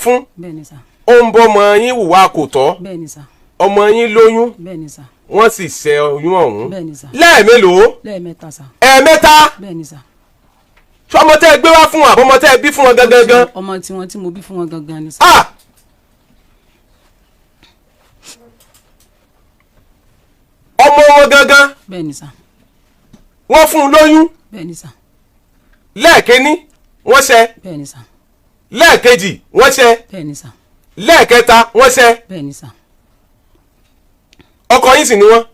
fún. bẹ́ẹ̀ni sà. ó ń bọ́ ọmọ yín hùwà kò tọ́. bẹ́ẹ̀ni sà. ọmọ yín lóyún. bẹ́ẹ̀ni sà. wọ́n sì ṣẹ́ oyún ọ̀hún. bẹ́ẹ̀ni sà. lẹ́ẹ̀mélòó. lẹ́ẹ̀mẹ́ta sà. ẹ̀ẹ̀mẹ́ta. bẹ́ẹ̀ni sà. sọmọ tẹ́ ẹ gbé wá fún wọn àbọ̀mọ tẹ́ ẹ bí fún wọn gangan. ọmọ tiwọn tí mo bí fún wọn gangan ni sà. ọmọ wọn gangan. bẹ́ẹ̀ni sà. wọ́n fún un lóyún. bẹ́ẹ̀ni sà. lẹ́ẹ̀kínní wọ́n ṣẹ́. bẹ́ẹ̀ni sà. lẹ́ẹ̀kejì wọ́n ṣẹ́. bẹ́ẹ̀ni sà. lẹ́ẹ̀kẹta wọ́n ṣẹ́. bẹ́ẹ̀ni sà. ọkọ yín sì ni wọ́n.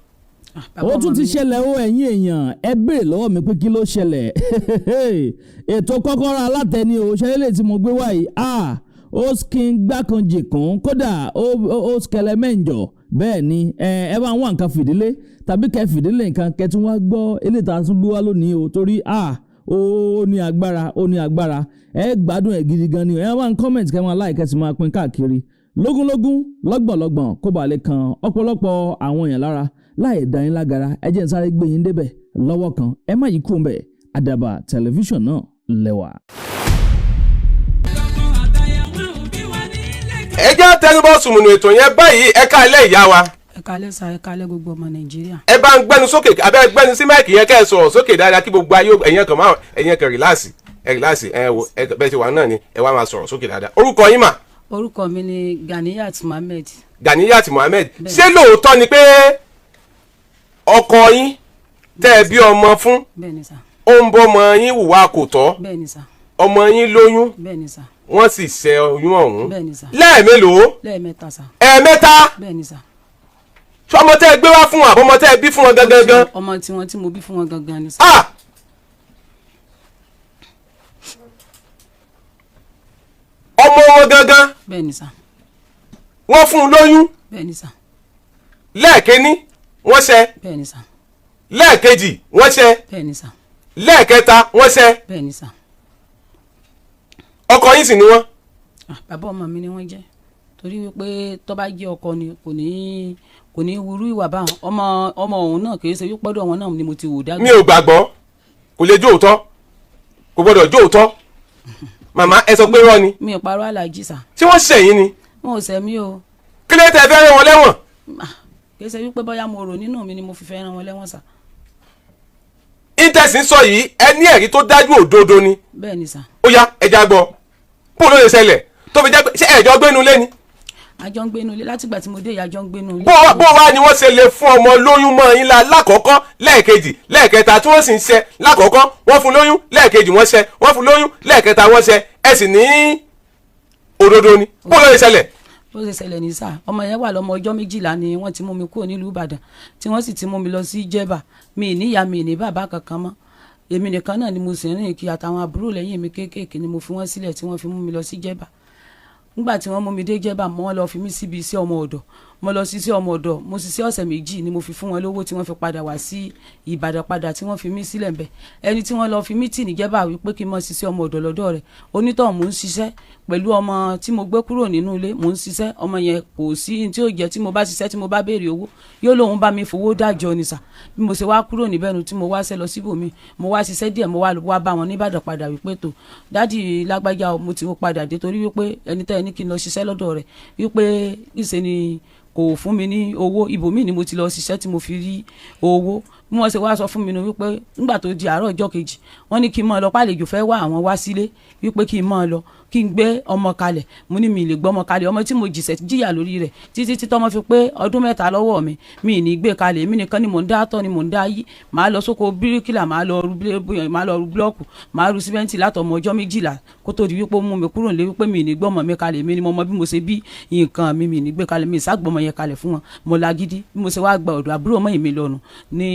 ó tún ti ṣẹlẹ̀ ó ẹ̀yin èèyàn ẹ béèrè lọ́wọ́ mi pé kí ló ṣẹlẹ̀ ètò kọ́kọ́rọ́ alátẹni ò ṣẹlẹ̀ tí mo gbé wáyé ó skin gbákanjì kún kódà ó skẹlẹ̀ mẹ́ǹjọ bẹ́ẹ̀ ni ẹ bá wọn nǹkan fìdílé tàbí kẹ fìdílé nǹkan kẹtù wá gbọ́ eléyìí tá a tún gbé wá lónìí o torí ó ní agbára ẹ gbádùn ẹ gidi gan ni ẹ máa ń comment kẹ máa like ẹ sì máa pín káàkiri lógúnlógún lọ́gbọ̀nlọ́gbọ̀n kó bàa lè kan ọ̀pọ̀lọpọ̀ àwọn èèyàn lára láì dá yín lágara ẹ jẹ́ n sáré gbé yín débẹ̀ lọ́wọ́ kan ẹ má yí kúrò ńbẹ̀ Àdàbà tẹlifíṣàn náà lẹ́wà. ẹ jẹ́ tẹnubọ́ sùmùnù ètò yẹn báyìí ẹ káalẹ́ ìyá wa. ẹ káalẹ́ sà ẹ káalẹ́ gbogbo ọmọ Nàìjíríà. ẹ bá ń gbẹnu sókè abẹ́ gbẹnu sí máìkì yẹn kẹ́ ẹ sọ̀rọ̀ sókè dáadáa kí gbogbo ayé ẹ̀yẹn kan rìláàsì bẹ́ẹ̀ ti wà náà ni ẹ wá máa sọ̀rọ̀ sókè dáadáa. orúkọ yín mà. orúkọ mi ni Ganiyat Mohammed. Ganiyat Mohammed ṣé lóòótọ́ ni pé ọkọ yín tẹ́ ẹ bí ọmọ fún ó ń bọ́ ọmọ yín hùwà kò tọ́ ọmọ yín lóyún wọ́n sì ṣẹ́ oyún ọ̀hún lẹ́ẹ̀mélòó lẹ́ẹ̀mẹ́ta sà. ẹ̀ẹ̀mẹ́ta bẹ́ẹ̀ni sà. sọmọ tẹ́ ẹ gbé wá fún wọn àbọ̀mọ tẹ́ ẹ bí fún wọn gangan. ọmọ tiwọn tí mo bí fún wọn gangan ni sà. ọmọ wọn gangan. bẹ́ẹ̀ni sà. wọ́n fún un lóyún. bẹ́ẹ̀ni sà. lẹ́ẹ̀kínní wọ́n ṣẹ́. bẹ́ẹ̀ni sà. lẹ́ẹ̀kejì wọ́n ṣẹ́. bẹ́ẹ̀ni sà. lẹ́ẹ̀kẹta wọ́n ṣẹ́. bẹ́ẹ̀ni sà. ọkọ yín sì ni wọ́n. bàbá ọmọ mi ni wọ́n jẹ́ torí wípé tó bá jẹ́ ọkọ ni kò ní wúrú ìwà báwọn ọmọ òun náà kì í ṣe wípé ọ̀dọ̀ wọn náà ni mo ti wò dágbà. mi ò gbàgbọ́ kò lè jó òótọ́ kò gbọ́dọ̀ jó òótọ́ màmá ẹ sọ pé rọ́ ni. mi ò parọ́ alájí sà. tí wọ́n ṣẹ̀yìn ni. wọn ò ṣẹ̀ mí o. kí ló tẹ fẹ́ rán wọn lẹ́wọ̀n. kì í ṣe wípé bóyá mo rò nínú mi ni mo fi fẹ́ rán wọn lẹ́wọ̀n sà. intẹ̀sí sọ yìí ẹ ní ẹ̀rí tó dájú òdodo ni. bẹ́ẹ̀ ni sà. ó yá ẹja gbọ́ bó ló lè ṣẹlẹ̀ tó fi jẹ́ pé ṣé ẹ̀jọ́ gbénu lé ni. àjọ ń gbénu ilé látìgbà tí mo dé ìyá àjọ ń gbénu ilé. bó wá ni wọ́n ṣe lè fún ọmọ lóyún mọ́ yín la lákọ̀ọ́kọ́ lẹ́ẹ̀kejì lẹ́ẹ̀kẹta tí wọ́n sì ń ṣe lákọ̀ọ́kọ́ wọ́n fún lóyún lẹ́ẹ̀kejì wọ́n ṣe wọ́n fún lóyún lẹ́ẹ̀kẹta wọ́n ṣe ẹ sì ní òdodo ni bó ló lè ṣẹlẹ̀. bó ṣe ṣẹlẹ̀ ní sáà ọmọ yẹn wà lọ́mọ ọjọ́ 12 ni wọ́n ti mú mi kúrò nílùú Ìbàdàn tí wọ́n sì ti mú mi lọ sí Jẹ́bà mi níyà mi ní bàbá kankan mọ́ èmi nìkan náà ni mo sì rìn kí àtàwọn àbúrò lẹ́yìn mi kéékèèké ni mo fi wọ́n sílẹ̀ tí wọ́n fi mú mi lọ sí Jẹ́bà nígbà tí wọ́n mú mi dé Jẹ́bà wọ́n lọ fi mí síbi iṣẹ́ ọmọ ọ̀dọ̀ mo lọ sí iṣẹ́ ọmọ ọ̀dọ̀ mo ṣiṣẹ́ ọ̀sẹ̀ méjì ni mo fi fún wọn lówó tí wọ́n fi padà wá sí Ìbàdàn padà tí wọ́n fi mí sílẹ̀ ńbẹ̀ ẹni tí wọ́n lọ fi mí tì ní Jẹ́bà wípé kí n mọ ṣiṣẹ́ ọmọ ọ̀dọ̀ lọ́dọ̀ rẹ̀ onítọ̀ mò ń ṣiṣẹ́ pẹ̀lú ọmọ tí mo gbé kúrò nínú ilé mò ń ṣiṣẹ́ ọmọ yẹn kò sí tí ó jẹ́ tí mo bá ṣiṣẹ́ tí mo bá béèrè owó yóò lóun bá mi fowó dájọ́ ni sà bí mo ṣe wá kúrò níbẹ̀ nu tí mo wá ṣẹ́ lọ síbòmí mo wá ṣiṣẹ́ díẹ̀ mo wá bá wọn níbàdàn padà wípé tó dádì lágbájá mo ti padà dé torí wípé ẹni tẹ́ ẹ ní kí n lọ ṣiṣẹ́ lọ́dọ̀ rẹ̀ wípé ìṣe ni kò fún mi ní owó ibòmíì ni mo ti lọ ṣiṣẹ́ tí mo fi rí owó bí wọ́n ṣe wá sọ fún mi nu wípé nígbà tó di àárọ̀ ọjọ́ kejì wọ́n ní kí n máa lọ pàlejò fẹ́ wá àwọn wá sílé wípé kí n máa lọ kí n gbé ọmọ kalẹ̀ mo ní mi lè gbọ́ ọmọ kalẹ̀ ọmọ tí mo jìyà lórí rẹ̀ títí tí tọ́mọ fi pé ọdún 3 lọ́wọ́ mi ní gbé kalẹ̀ èmi nìkan ni mò ń dá tọ́ ni mò ń dá yí màá lọ sóko bíríkìlà màá lọ ru búlọ́ọ̀kù màá ru símẹ́ǹtì látọmọ ọjọ́ 12 kó tó di wípé ó mú mi kúrò nílé wípé mi ní gbọ́ ọmọ mi kalẹ̀ mi ni mo mọ bí mo ṣe bí nǹkan mi ní gbé kalẹ̀ mi ìságbọ́mọ yẹn kalẹ̀ fún wọn mo lágídí bí mo ṣe wá gba ọ̀dọ̀ àbúrò mọ́ ìmí lọ́nu ní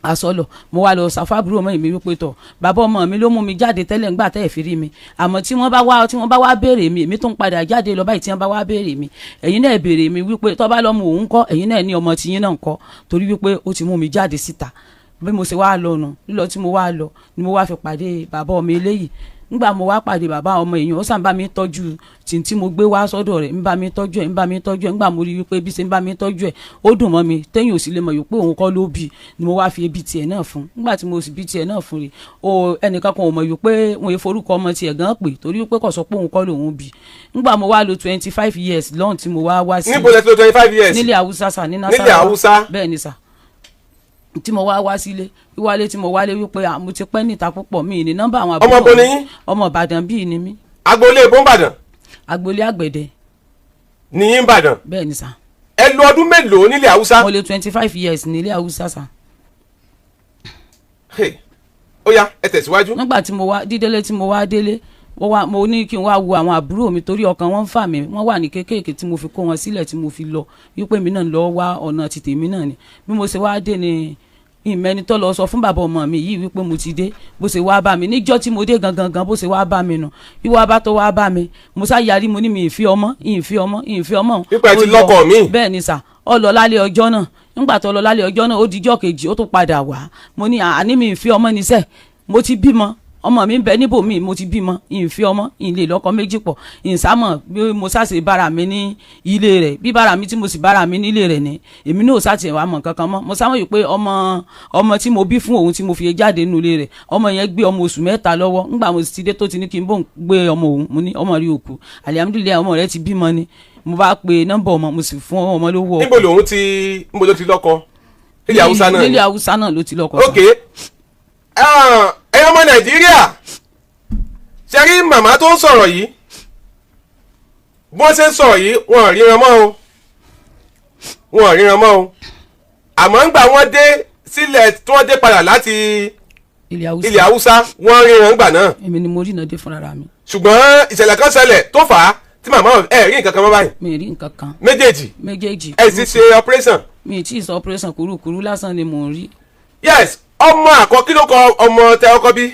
asọlọ mo wá lọ sàfàbúrò mọ́ ìmí wípé tọ̀ bàbá ọmọ mi ló mú mi jáde tẹ́lẹ̀ ńgbà tẹ́ ẹ̀ fi rí mi àmọ́ tí wọ́n bá wá béèrè mi èmi tó ń padà jáde lọ báyìí tí wọ́n bá wá béèrè mi ẹ̀yin náà béèrè mi wípé tọ́ bá lọ́mọ òun kọ́ ẹ̀yin náà ní ọmọ tiyín náà ń kọ́ torí wípé ó ti mú mi jáde síta bí mo ṣe wá lọ nù lílọ tí mo wá lọ ni mo wá fi pàdé bàbá ọmọ eléyìí nígbà mo wá pàdé bàbá ọmọ èèyàn ó sàn bá mi tọ́jú tí mo gbé wá sọ́dọ̀ rẹ̀ ń bá mi tọ́jú ẹ̀ nígbà mo rí wípé bí ṣe ń bá mi tọ́jú ẹ̀ ó dùn mọ́ mi téèyàn ò sì lè mọ̀ yòó pé òun kọ́ ló bí ni mo wá fi ebi tiẹ̀ náà fún nígbà tí mo sì bí tiẹ̀ náà fún rẹ̀ o ẹnìkan kan ò mọ̀ yòó pé òun forúkọ ọmọ tiẹ̀ gan pè torí wípé kò sọ pé òun kọ́ lòun bí nígbà mo wá lo 25 years lọ́hùn tí mo wá sí. níbo lẹ ti lo 25 years. nílẹ̀ Haúsá sà ní Nasarawa. nílẹ̀ Haúsá. bẹ́ẹ̀ ni sà tí mo wá sílé wíwálé tí mo wálé wípé mo ti pẹ́ níta púpọ̀ mi ní nọ́mbà àwọn àbúrò ọmọ bo ni yín. ọmọ Ìbàdàn bíi ni mí. agboolé ìbò Ìbàdàn. agboolé Àgbẹ̀dẹ. ní yín Ìbàdàn. bẹ́ẹ̀ ni sà. ẹ lo ọdún mélòó nílẹ̀ Haúsá. mo lè 25 years nílẹ̀ Haúsá sà. ó yá ẹ tẹ̀síwájú. nígbà tí mo wá dídélé tí mo wá délé mo ní kí n wá wo àwọn àbúrò mi torí ọkàn wọn ń fà mí wọn wà ní kékèké tí mo fi kó wọn sílẹ̀ tí mo fi lọ wípé mi náà lọ wá ọ̀nà ti tèmi náà ni bí mo ṣe wá dé ni ìmẹ́ni tó lọ sọ fún bàbá ọmọ mi yìí wípé mo ti dé bó ṣe wá bá mi níjọ́ tí mo dé gangan bó ṣe wá bá mi nù wíwá bá tó wá bá mi mo sá yarí mo ní mi ìfi ọmọ. pípa ti lọ́kọ mi. bẹ́ẹ̀ ni sà ọ lọ lálẹ́ ọjọ́ náà nígbà tó lọ lálẹ́ ọjọ́ náà ó dijọ́ kejì ó tún padà wá mo ní àní mi ìfi ọmọ níṣẹ́ mo ti bímọ ọmọ mi ń bẹ níbò míì mo ti bímọ ìfi ọmọ ìlè lọ́kọ méjì pọ̀ ìsámọ̀ bí mo sáṣe bára mi ní ilé rẹ̀ bí bára mi tí mo sì bára mi nílé rẹ̀ ni èmi náà sáṣe wàá mọ̀ kankan mọ́ mo sámọ̀ yìí pé ọmọ tí mo bí fún òun tí mo fi jáde nínú ilé rẹ̀ ọmọ yẹn gbé ọmọ oṣù 3 lọ́wọ́ ńgbà mo sì ti dé tó ti ní kí n bò ń gbé ọmọ òun mo ní ọmọ rí òkú alihamudulilayi ọmọ rẹ̀ ti bímọ ni mo bá pe nọ́mbà ọmọ mo sì fún ọmọ lówó. níbo ló ti lọ́kọ nílẹ̀ Haúsá náà. nílẹ̀ Haúsá náà ló ti lọ́kọ. ok ẹ̀yin ọmọ Nàìjíríà ṣe rí màmá tó ń sọ̀rọ̀ yìí bó ṣe ń sọ̀rọ̀ yìí wọn ò ríran mọ́ o àmọ́ ńgbà wọ́n dé sílẹ̀ tí wọ́n dé padà láti ilẹ̀ Haúsá wọ́n ríran ńgbà náà. èmi ni mo rí iná dé fúnra mi. ṣùgbọ́n ìṣẹ̀lẹ̀ kan ṣẹlẹ̀ tó fà á tí màmá rí nǹkan kan mọ́ báyìí. mi rí nǹkan kan. méjèèjì ẹ sì ṣe operation. mi ì tí ì sọ operation kúrúkúrú lásán ni mò ń rí. yes ọmọ àkọ́kí ló kọ ọmọ tẹ ọkọ bí.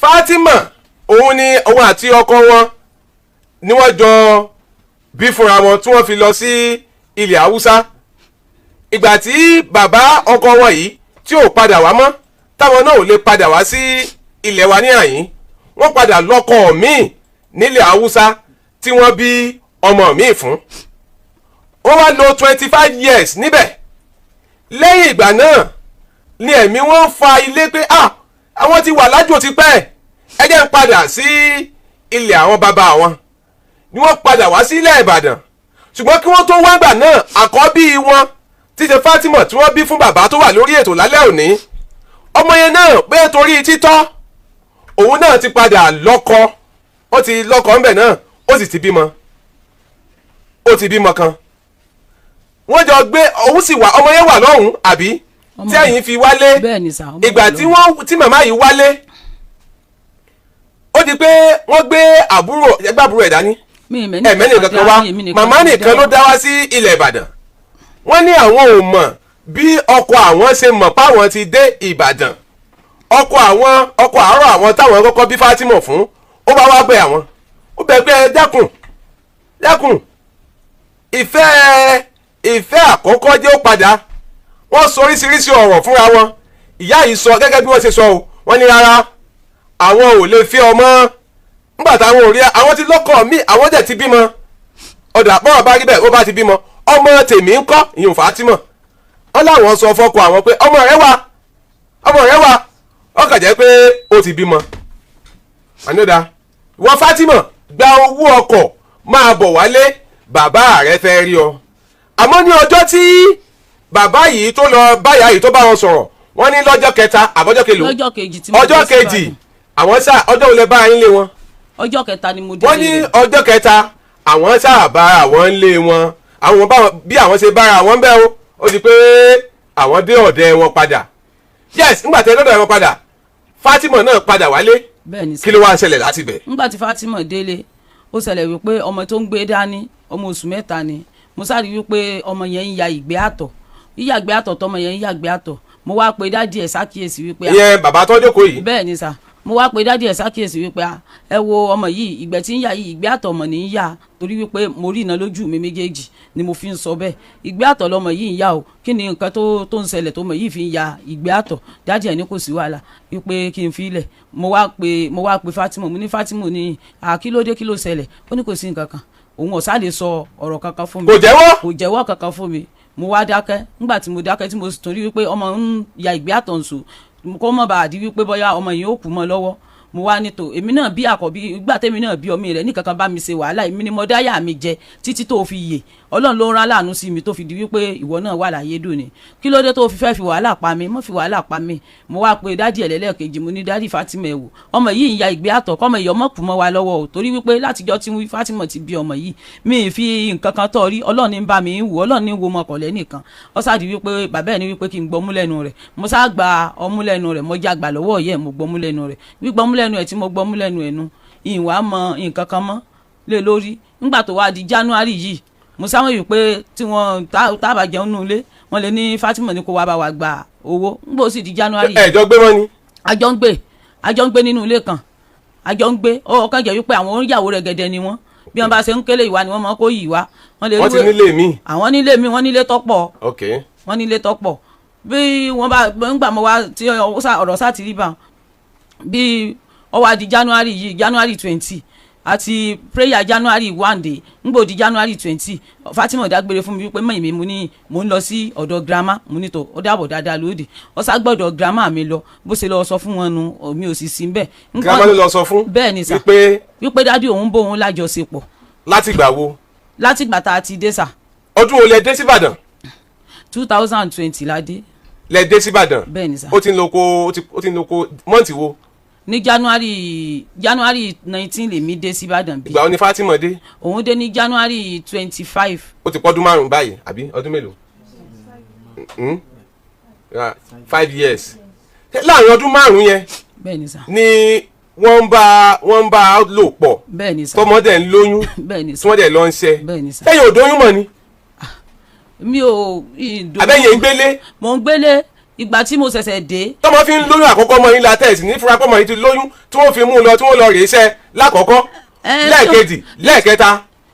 Fatima òun ni òun àti ọkọ wọn ni wọ́n jọ bí fúnra wọn tí wọ́n fi lọ sí ilẹ̀ Haúsá ìgbà tí bàbá ọkọ wọn yìí tí ò padà wá mọ́ táwọn náà ò lè padà wá sí ilẹ̀ wa ní àyín wọ́n padà lọ́kọ míì nílẹ̀ Haúsá tí wọ́n bí ọmọ míì fún wọ́n wá lò 25 years níbẹ̀ lẹ́yìn ìgbà náà ni ẹ̀mí wọn fa ilé pé àwọn ti wà lájò ti pẹ́ ẹ jẹ́ ń padà sí ilẹ̀ àwọn bàbá wọn ni wọ́n padà wá sí ilẹ̀ Ìbàdàn ṣùgbọ́n kí wọ́n tó wá gbà náà àkọ́bí wọn tí ṣe Fatima tí wọ́n bí fún bàbá tó wà lórí ètò lálẹ́ òní ọmọ yẹn náà bẹ́ẹ̀ torí títọ́ òun náà ti padà lọ́kọ ó ti lọ́kọ ńbẹ̀ náà ó sì ti bímọ kan wọ́n jọ gbé òun sì wà ọmọ yẹn wà lọ́hùn àbí tí ẹ̀yin fi wálé ìgbà tí màmá yìí wálé ó di pé wọ́n gbé àbúrò ẹ̀ dání ẹ̀mẹ́ni kankan wá màmá nìkan ló dá wá sí ilẹ̀ Ìbàdàn wọ́n ní àwọn ò mọ̀ bí ọkọ àwọn ṣe mọ̀ páwọn ti dé Ìbàdàn ọkọ àárọ̀ àwọn táwọn kọ́kọ́ bí Fatima fún ó bá wá bẹ̀ àwọn ó bẹ̀ pé dákun ìfẹ́ àkọ́kọ́ jẹ́ ó padà wọ́n sọ oríṣiríṣi ọ̀rọ̀ fúnra wọn ìyá yìí sọ gẹ́gẹ́ bí wọ́n ṣe sọ o wọ́n ní rárá àwọn ò lè fi ọmọ nígbà táwọn ò rí àwọn ti lọ́kọ mi àwọn dẹ̀ ti bímọ ọ̀dà bọ́ọ̀ bá rí bẹ́ẹ̀ ó bá ti bímọ ọmọ tèmi ń kọ́ ìyún Fatima wọ́n láwọn sọ fọ́kọ àwọn pé ọmọ rẹ wà ó kàn jẹ́ pé ó ti bímọ àníọ́dà wọ́n Fatima gba owó ọkọ̀ máa bọ̀ wálé bàbá rẹ fẹ́ rí ọ àmọ́ ní ọjọ́ tí bàbá yìí tó lọ báyà yìí tó bá wọn sọ̀rọ̀ wọ́n ní lọ́jọ́ kẹta àbọ̀jọ́ kelo ọjọ́ kejì àwọn sáà ọjọ́ olè bá yín lé wọn. ọjọ́ kẹta ni mo dé. wọ́n ní ọjọ́ kẹta àwọn sáà bá àwọn lé wọn àwọn bí àwọn ṣe bára àwọn bẹ́ẹ̀ o ó di pé àwọn dé ọ̀dẹ̀ wọn padà yes nígbà tí ẹ lọ́dọ̀ wọn padà Fatima náà padà wálé kí ló wá ń ṣẹlẹ̀ láti bẹ̀. nígbà tí Fatima délé ó ṣẹlẹ̀ wípé ọmọ tó ń gbé dání ọmọ oṣù 3 ni mo sáré wípé ọmọ yẹn ń ya ìgbẹ́ àtọ̀ yíyàgbẹ́ àtọ̀ tọmọ yẹn ń yàgbẹ́ àtọ̀ mo wá pe dádì ẹ̀ ṣàkíyèsí wípé. ìyẹn bàbá tó jókòó yìí. bẹ́ẹ̀ ni sà mo wá pe dádì ẹ̀ ṣàkíyèsí wípé ẹ wo ọmọ yìí ìgbẹ́ tí ń yà yìí ìgbẹ́ àtọ̀ ọmọ ní í yà torí wípé mo rí iná lójú mi méjèèjì ni mo fi ń sọ bẹ́ẹ̀ ìgbẹ́ àtọ̀ lọmọ yìí ń yà o kí ni nǹkan tó ń ṣẹlẹ̀ tó mọ̀ yìí fi ń ya ìgbẹ́ àtọ̀ dádì ẹ̀ ní kò sí wàhálà wípé kí n fi ilẹ̀ mo wá pe Fatima mo ní Fatima ní kí ló dé kí ló ṣẹlẹ̀ ó ní kò sí nǹkan kan òun ọ̀sá lè sọ ọ̀rọ̀ kankan fún mi kò jẹ́wọ́ kankan fún mi mo wá dákẹ́ nígbà tí mo dákẹ́ tí mo sì tún rí wípé ọmọ ń ya ìgbẹ́ àtọ̀ nsò kó mọ̀ bá àdí wípé bóyá ọmọ yìí ó kú mọ́ lọ́wọ́ mo wá ní tó èmi náà bí àkọ́bí ìgbà tẹ́mi náà bí ọmọ rẹ̀ ní kankan bá mi ṣe wàhálà èmi ni mo dáyà mi jẹ títí tó fi yè ọlọ́run ló rán láàánú sí mi tó fi di wípé ìwọ náà wà láyé dùn ni kí ló dé tó fi fẹ́ fi wàhálà pa mi mo fi wàhálà pa mi mo wá pe dádì ẹ̀ lẹ́lẹ́kejì mo ní dádì Fatima ẹ̀ wò ọmọ yìí ń ya ìgbé àtọ̀ kọ́mọ ìyọ́ mọ̀ kù mọ́ wa lọ́wọ́ o torí wípé látijọ́ tí Fatima ti bí ọmọ yìí mi ì fi nǹkan kan tọ́ rí ọlọ́run ní bá mi wò ọlọ́run ní wo mọ̀kànlẹ́ nìkan ó sáàdì wípé bàbá ẹ̀ ní wípé kí n gbọ́mú lẹ́nu rẹ̀ mo sá gba ọmú lẹ́nu rẹ̀ mo já gbà lọ́wọ́ yẹ̀ mo gbọ́mú lẹ́nu rẹ̀ gbígbọ́mú lẹ́nu ẹ̀ tí mo gbọ́mú lẹ́nu ẹ̀nu ìwà mọ nǹkan kan mọ́ lé lórí nígbà tó wá di January yìí mo sáwọn yìí pé tí wọ́n tábà jẹun nù ilé wọ́n lè ní Fatima ní kó wá bá wa gba owó nígbà ó sì di January. ẹ̀jọ̀ gbé wọn ni. àjọ ń gbé nínú ilé kan àjọ ń gbé ọkàn jẹ́ wípé àwọn oníyàwó rẹ̀ gẹ̀dẹ̀ ni wọ́n bí wọ́n bá ṣe ń kélé ìwà ni wọ́n mọ̀ kó yìí wá. wọ́n ti nílé mi. àwọn nílé mi wọ́n nílé tọ́pọ̀. ok. wọ́n nílé tọ́pọ̀ bí wọ́n bá gbà mọ́ wá tí ọ̀rọ̀ sá ti rí bá bí ó wá di January yìí January 20 àti prayer January 1 day ngbò di January 20 Fatima dágbére fún mi wípé mọ̀ mi mo ní mo ń lọ sí ọ̀dọ̀ grandma mo ní tó ó dàbọ̀ dáadáa lóde ó sá gbọ́dọ̀ grandma mi lọ bó ṣe lọ sọ fún wọn nu mi ò sì sí bẹ́ẹ̀. grandma ló lọ sọ fún. bẹ́ẹ̀ ni sà wípé dádì òun bó òun lájọṣepọ̀. láti gbà wo. láti gbà tá a ti dé sà. ọdún wo lẹ dé síbàdàn. 2020 la dé. lẹ dé síbàdàn. bẹ́ẹ̀ ni sà. ó ti ń loko mọ́ǹtì wo. ní January 19 lèmi dé síbàdàn bí. ìgbà wo ni Fatima dé. òun dé ní January 25. ó ti pọ́dún márùn-ún báyìí àbí ọdún mélòó. 5 years. láàrin ọdún márùn-ún yẹn. bẹ́ẹ̀ni sà. ni wọ́n ń bá lò pọ̀. bẹ́ẹ̀ni sà. tọmọdé ń lóyún. bẹ́ẹ̀ni sà. tí wọ́n dẹ̀ lọ ń ṣe. bẹ́ẹ̀ni sà. lẹ́yìn òdòyún mọ̀ ni. mi ò. abẹ́yẹ ń gbélé. mo ń gbélé ìgbà tí mo ṣẹ̀ṣẹ̀ dé. tọmọ fi ń lóyún àkọ́kọ́ mọ yín la tẹ̀sí ní fúra pọ̀ mọ yín ti lóyún tí wọ́n fi mú un lọ tí wọ́n lọ rèé iṣẹ́ lákọ̀ọ́kọ́ lẹ́ẹ̀kejì lẹ́ẹ̀kẹta.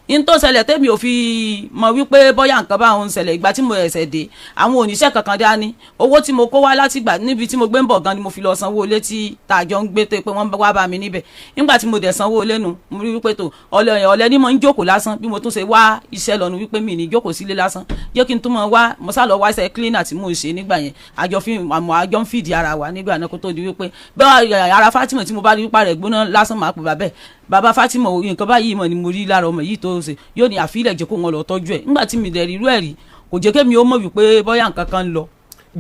n tó ṣẹlẹ̀ tẹ́mi ò fi mọ̀ wípé bóyá nǹkan bá òun ṣẹlẹ̀ ìgbà tí mo ṣẹ̀ṣẹ̀ dé àwọn oníṣẹ́ kankan dání owó tí mo kó wá láti gbà níbi tí mo gbé ń bọ̀ gan ni mo fi lọ sanwó ilé tí tàjọ ń gbé tó pé wọ́n wá bá mi níbẹ̀ nígbà tí mo dẹ̀ sanwó ilé nu mo rí wípé tó ọ̀lẹ ni mo ń jókòó lásán bí mo tún ṣe wá iṣẹ́ lọ́nu wípé mi ní jókòó sílé lásán jẹ́ kí n tún mọ̀ wá mo sá lọ wá iṣẹ́ cleaner tí mo ṣe nígbà yẹn àjọ ń fìdí ara wa nígbà náà kó tó di wípé bẹ́ẹ̀ ara Fatima tí mo bá rí wípé rẹ̀ gbóná lásán máa pè bàbẹ́ bàbá Fatima nǹkan báyìí mọ̀ ni mo rí lára ọmọ yìí tó ṣe yóò ní àfilẹ̀ jẹ́ kó wọn lọ tọ́jú ẹ̀ nígbà tí mi dẹ̀ rí irú ẹ̀ rí kò jẹ́ kémi ó mọ̀ wípé bóyá nǹkan kan ń lọ.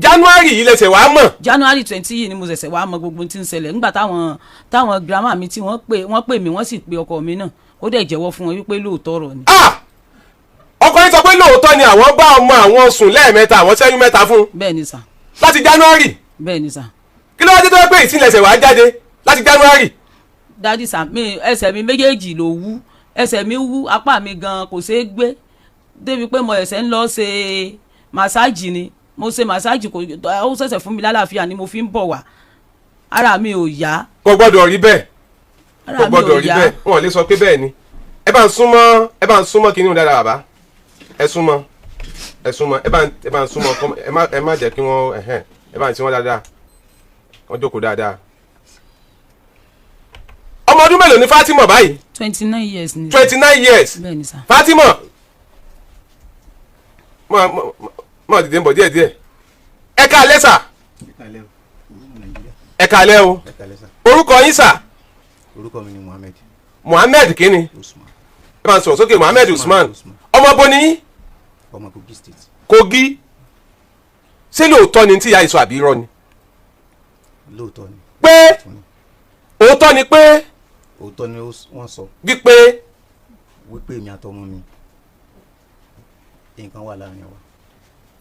January yìí lẹsẹ̀ wàá mọ̀. January 20 yìí ni mo ṣẹ̀ṣẹ̀ wàá mọ̀ gbogbo tí ń ṣẹlẹ̀ nígbà táwọn grandma mi tí wọ́n pè mí wọ́n sì pe ọkọ mi náà ó dẹ̀ jẹ́wọ́ fún wọn wípé lóòótọ́ ọ̀rọ̀ ni. ọkọ yín sọ pé lóòótọ́ ni àwọn bá ọmọ àwọn sùn lẹ́ẹ̀mẹ́ta àwọn ṣẹ́yún mẹ́ta fún. bẹ́ẹ̀ ni sà. láti January. bẹ́ẹ̀ ni sà. kí ló wá dé tó yẹ pé ìtìlẹ̀sẹ̀ wàá jáde láti January. dádì sà ẹsẹ̀ mi méjèèjì ló wú ẹsẹ̀ mi wú apá mi gan kò ṣeé gbé débi pé mo ẹsẹ̀ ń lọ ṣe màsáàjì ni mo ṣe màsáàjì kò ó ṣẹ̀ṣẹ̀ fún mi lálàáfíà ni mo fi ń bọ̀ wá ara mi ò yá. kò gbọ́dọ̀ rí bẹ́ẹ̀ kò gbọ́dọ̀ rí bẹ́ẹ̀ wọn ò lè sọ pé bẹ́ẹ̀ ni ẹ bá ń súnmọ́ kí ni ò dára bàbá ẹ súnmọ́ ẹ bá ń súnmọ́ ẹ má jẹ́ kí wọ́n ẹ bá ń tí wọ́n dáadáa wọ́n jókòó dáadáa. ọmọ ọdún mélòó ni Fatima báyìí. 29 years ni. 29 years. bẹ́ẹ̀ ni sà. Fatima mọ dìde ń bọ̀ díẹ̀díẹ̀ ẹ káalẹ́ sà ẹ káalẹ́ o orúkọ yín sà. orúkọ mi ni Muhammed. Muhammed kíni Usman. ẹ bá ń sọ̀rọ̀ sókè Muhammed Usman ọmọ bo ni yín. ọmọ Kogi state. Kogi ṣé lóòótọ́ ni tí ìyá ìsọ àbí irọ́ ni. lóòótọ́ ni. pé òótọ́ ni pé. òótọ́ ni wọ́n sọ. wípé èmi àtọmọ mi nǹkan wà láàrin wa.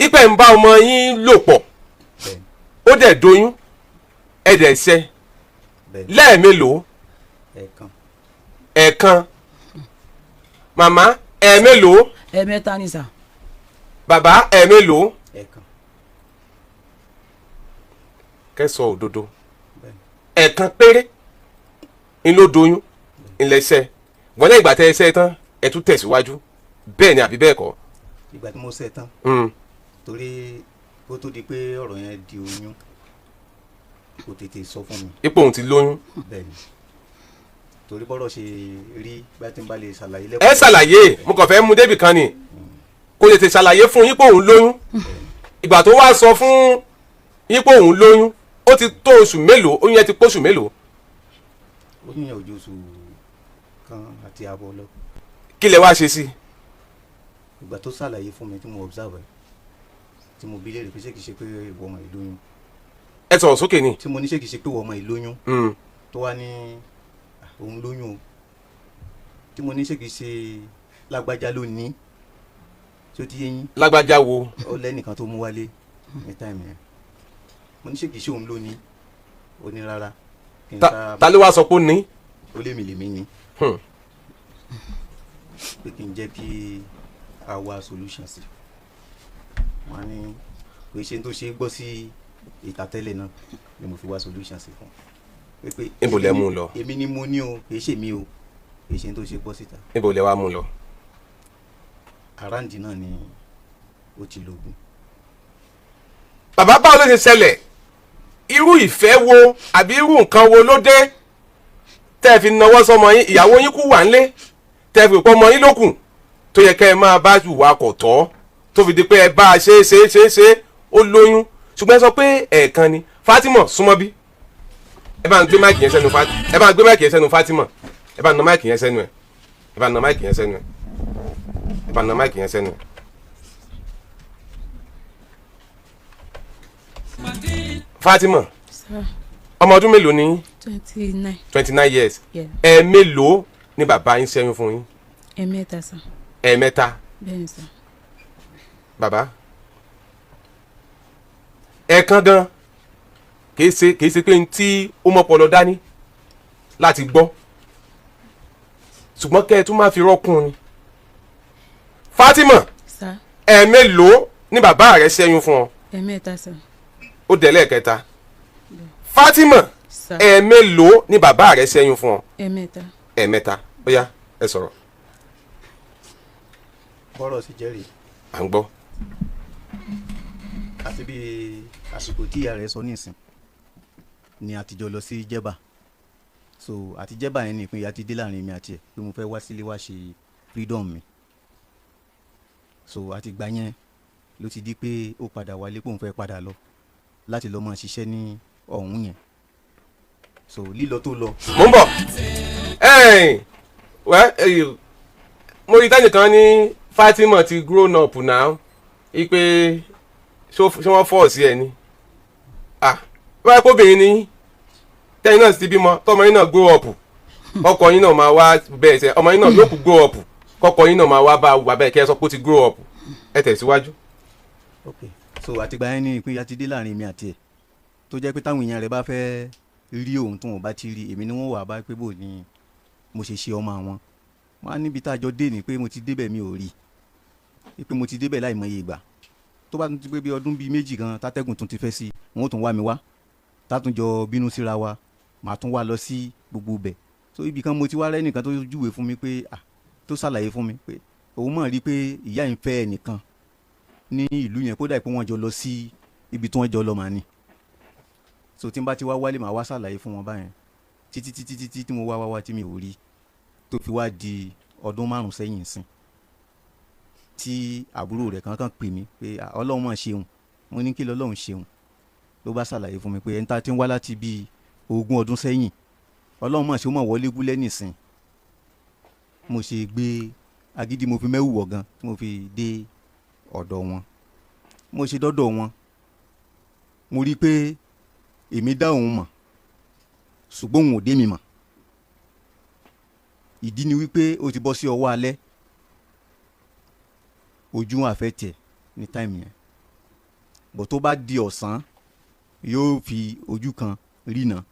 ìpè ń bá ọmọ yín lò pọ̀ ó dẹ̀ doyún ẹ̀ dẹ̀ ṣẹ́ lẹ́ẹ̀mélòó. ẹ̀ẹ̀kan màmá ẹ̀ẹ̀mélòó. ẹ̀ẹ̀mẹ́ta ni sà. bàbá ẹ̀ẹ̀mélòó. ẹ̀ẹ̀kan. kẹsàn òdodo ẹ̀ẹ̀kan péré. ń ló doyún ńlẹ́sẹ̀ wọ́n lẹ́yìn ìgbà tẹ́ ẹ ṣẹ́ tán ẹ tún tẹ̀síwájú bẹ́ẹ̀ ni àbí bẹ́ẹ̀ kọ́. ìgbà tí mo ṣẹ́ tán torí kó tó di pé ọ̀rọ̀ yẹn di oyún kò tètè sọ fún mi. ipò òun ti lóyún. bẹ́ẹ̀ ni torí bọ́rọ̀ ṣe rí bá ti ń bá lè ṣàlàyé lẹ́kọ̀ọ́. ẹ ṣàlàyé mo kàn fẹ́ mú débì kan ni kò tètè ṣàlàyé fún yín pé òun lóyún ìgbà tó wá sọ fún yín pé òun lóyún ó ti tó oṣù mélòó oyún yẹn ti pọ̀ oṣù mélòó. oyún yẹn ò ju oṣù kan àti àbọ̀ lọ. kí lẹ wá ṣe sí. ìgbà tó ṣàlàyé fún mi tí mo observe ẹ tí mo bi léèrè pé ṣé kìí ṣe pé ìwọ ọmọ ìlóyún. ẹ sọ̀rọ̀ sókè ni. tí mo ní ṣé kìí ṣe pé ìwọ ọmọ ìlóyún. tó wá ní òun lóyún o tí mo ní ṣé kìí ṣe lágbájá ló ní tí ó ti yé yín. lágbájá wo. ó lẹ́nìkan tó mú wálé ní táìmù yẹn mo ní ṣé kìí ṣe òun ló ní ó ní rárá. ta ló wá sọ pé ó ní. ó lé mi lèmi ní. pé kí n jẹ́ kí a wá solution sí wọn á ní pé ṣe tó ṣe gbọ́ sí ìta tẹ́lẹ̀ náà ni mo fi wá solution sí fún un. pé níbo lẹ mú un lọ. èmi ni mo ní o kì í ṣe mi o kì í ṣe tó ṣe gbọ́ síta. níbo lẹ wá mú un lọ. àràǹdì náà ni ó ti lògùn. bàbá báwo ló ṣe ṣẹlẹ̀ irú ìfẹ́ wo àbí irú nǹkan wo ló dé tẹ́ ẹ fi nawọ́ sọmọ yín ìyàwó yín kú wà ńlé tẹ́ ẹ fi pọ́ ọmọ yín lókùn tó yẹ kẹ́ ẹ máa bá jù wá kọ̀ tọ́ tó fi di pé ẹ bá a ṣe ó lóyún ṣùgbọ́n ẹ sọ pé ẹ̀ẹ̀kan ni Fatima súnmọ́ bí ẹ bá ń gbé máìkì yẹn sẹ́nu ẹ bá ń gbé máìkì yẹn sẹ́nu Fatima ẹ bá ń na máìkì yẹn sẹ́nu ẹ ẹ bá ń na máìkì yẹn sẹ́nu ẹ ẹ bá ń na máìkì yẹn sẹ́nu ẹ. Fatima ọmọ ọdún mélòó ni. 29. 29 years. ẹ mélòó ni bàbá yín ṣẹ́yún fún yín. ẹ̀mẹ́ta sà. ẹ̀mẹ́ta. bẹ́ẹ̀ sà. bàbá ẹ̀ẹ̀kan gan kìí ṣe pé n tí ó mọ́pọlọ dání láti gbọ́ ṣùgbọ́n kẹ́ ẹ tún máa fi rọ́kùn ni. Fatima sà. ẹ̀ẹ̀mélòó ni bàbá rẹ̀ ṣẹ́yún fún ọ. ẹ̀mẹ́ta sà. ó dẹ̀ lẹ́ẹ̀kẹta. Fatima ẹ̀ẹ̀mélòó ni bàbá rẹ̀ ṣẹ́yún fún ọ. ẹ̀mẹ́ta. ẹ̀ẹ̀mẹ́ta ó yá ẹ sọ̀rọ̀. bọ́rọ̀ sì jẹ́rìí. à ń gbọ́. àti bí àsìkò tí ìyá rẹ̀ sọ nísìn ni àtijọ́ lọ sí jẹ́bà so àti jẹ́bà yẹn ni ìpínyà ti dé láàrin mi àti ẹ̀ pé mo fẹ́ wá sílé wá ṣe freedom mi so àti gbà yẹn ló ti di pé ó padà wálé pé òun fẹ́ padà lọ láti lọ máa ṣiṣẹ́ ní ọ̀hún yẹn so lílọ tó lọ. mo ń bọ̀ mo rí táyì kan ní Fatima ti grown up now ipe ṣé wọ́n fọ́ sí ẹ ni báyìí kóbìnrin ni tẹ́yìn náà ti bímọ tọmọ yín náà grow up ọkọ yín náà máa wá bẹ́ẹ̀ sẹ́ ọmọ yín náà yóò kú grow up kọkọ yín náà máa wá bá wà bẹ́ẹ̀ kẹ́ ẹ sọ pé ó ti grow up ẹ tẹ̀síwájú. ok so àtìgbà yẹn ni ìpínyà ti dé láàrin mi àti ẹ̀ tó jẹ́ pé táwọn èèyàn rẹ̀ bá fẹ́ rí òun tó wọn bá ti rí èmi ni wọ́n wà bá pé bò ní mo ṣe ṣe ọmọ àwọn wọn á níbi tá a jọ dé ni pé mo ti débẹ̀ mi ò rí pé mo ti débẹ̀ láì mọye ìgbà tó bá tún ti pé bí ọdún bíi méjì gan tátẹ́gùn tún ti fẹ́ sí wọn ó tún wá mi wá tátún jọ bínú síra wa màá tún wá lọ sí gbogbo bẹ̀ so ibì kan mo ti wá rẹ́nìkan tó júwe fún mi pé tó ṣàlàyé fún mi pé òun mọ̀ rí pé ìyá yìí ń fẹ́ ẹnìkan ní ìlú yẹn kódà pé wọ́n jọ lọ sí ibi tí wọ́n jọ lọ màá ní so tí n bá ti wá wálé màá wá ṣàlàyé fún wọn báyẹn títí tí mo wá tí mi ò rí tó fi wá di ọdún 5 sẹ́yìn sìn tí àbúrò rẹ̀ kankan pè mí pé ọlọ́run máa ṣeun mo ní kí lọ́lọ́run ṣeun ló bá ṣàlàyé fún mi pé ẹni tá a ti ń wá láti bíi 20 ọdún sẹ́yìn ọlọ́run máa ṣeun máa wọlé gúlẹ́ nìsín mo ṣe gbé agídí mo fi mẹ́wùwọ̀ gan tí mo fi dé ọ̀dọ̀ wọn mo ṣe dọ́dọ̀ wọn mo rí i pé èmi dá òun mọ̀ ṣùgbọ́n òun ò dé mi mọ̀ ìdí ni wípé ó ti bọ́ sí ọwọ́ alẹ́ ojú àfẹ́ tẹ̀ ní táìmù yẹn bọ̀ tó bá di ọ̀sán yóò fi ojú kan rína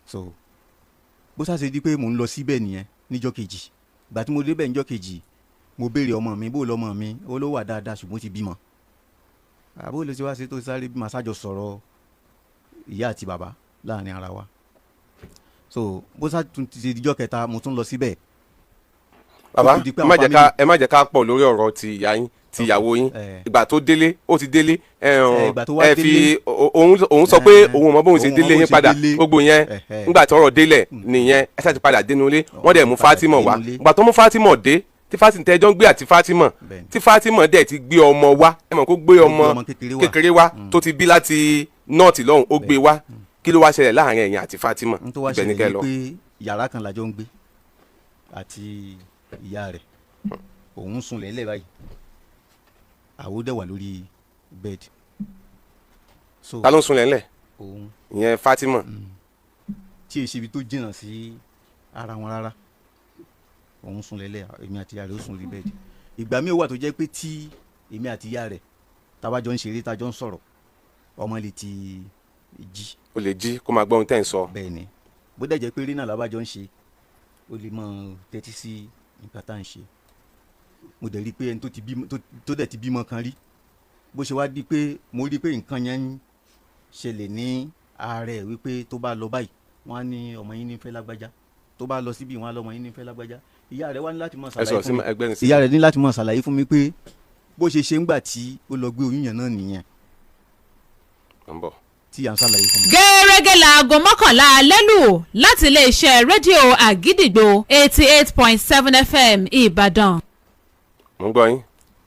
so bó ṣáà ṣe di pé mò ń lọ síbẹ̀ nìyẹn níjọ́ kejì ìgbà tí mo débẹ̀ níjọ́ kejì mo béèrè ọmọ mi bó lọmọ mi ó ló wà dáadáa ṣùgbọ́n ó ti bímọ àbó ló ti wá ṣe tó sáré bí màá ṣáàjọ sọ̀rọ̀ ìyá àti bàbá láàrin ara wa. so bó sá tún ti dijọ́ kẹta mo tún lọ síbẹ̀. bàbá ẹ má jẹ́ ká pọ̀ lórí ọ̀rọ̀ ti ìyá yín ti ìyàwó yín ìgbà tó délé ó ti délé ẹ fi òun sọ pé òun mọ bóun ṣe délé yín padà gbogbo yẹn nígbà tí ọ̀rọ̀ délẹ̀ nìyẹn ẹ ṣáà ti padà dénú ilé wọ́n dẹ̀ mú Fatima wá ìgbà tó mú Fatima dé tí Fatima tẹjọ́ ń gbé àti Fatima dẹ̀ ti gbé ọmọ wá ẹ mọ̀ kó gbé ọmọ kékeré wá tó ti bí láti nọ́ọ̀tì lọ́hùn ó gbé wá kí ló wá ṣẹlẹ̀ láàrin ẹ̀yin àti Fatima ibẹ̀ ní kẹ́ lọ. pé yàrá kan làjọ ń gbé àti ìyá rẹ̀ òun sùn lẹ́lẹ̀ báyìí àwo dẹ̀ wà lórí bed. ta ló ń sùn lẹ́lẹ̀ òun ìyẹn Fatima. tí èsì ibi tó jìnnà sí ara wọn rárá òun sùn lẹ́lẹ̀ èmi àti ìyá rẹ̀ ó sùn lórí bed. ìgbà míì wà tó jẹ́ pé tí èmi àti ìyá rẹ̀ tábàjọ ń ṣeré tájọ ń sọ̀rọ̀ ọmọ lè ti jí. o lè jí kó máa gbọ́ ohun tẹ́ ń sọ. bẹ́ẹ̀ni bó dẹ̀ jẹ́ pé eré náà lábàjọ ń ṣe ó lè máa tẹ́tí sí nǹkan tá à ń ṣe. mo dẹ̀ rí i pé ẹni tó dẹ̀ ti bímọ kan rí bó ṣe wá di pé mo rí i pé nǹkan yẹn ń ṣẹlẹ̀ ní ààrẹ wípé tó bá lọ báyìí wọ́n á ní ọmọ yín ní fẹ́ lágbájá tó bá lọ síbi wọ́n á lọ́mọ yín ní fẹ́ lágbájá. ìyá rẹ̀ wá ní láti máa ṣàlàyé fún mi ìyá rẹ̀ ní láti máa ṣàlàyé fún mi pé bó ṣe ṣe ń gbà tí ó lọ gbé oyún yẹn náà nìyẹn. tí à ń ṣàlàyé fún mi. gẹ́gẹ́ láago mọ́kànlá alẹ́ lù láti iléeṣẹ́ rédíò àgídìgbò 88.7 FM Ìbàdàn. mo ń gbọ́ yín.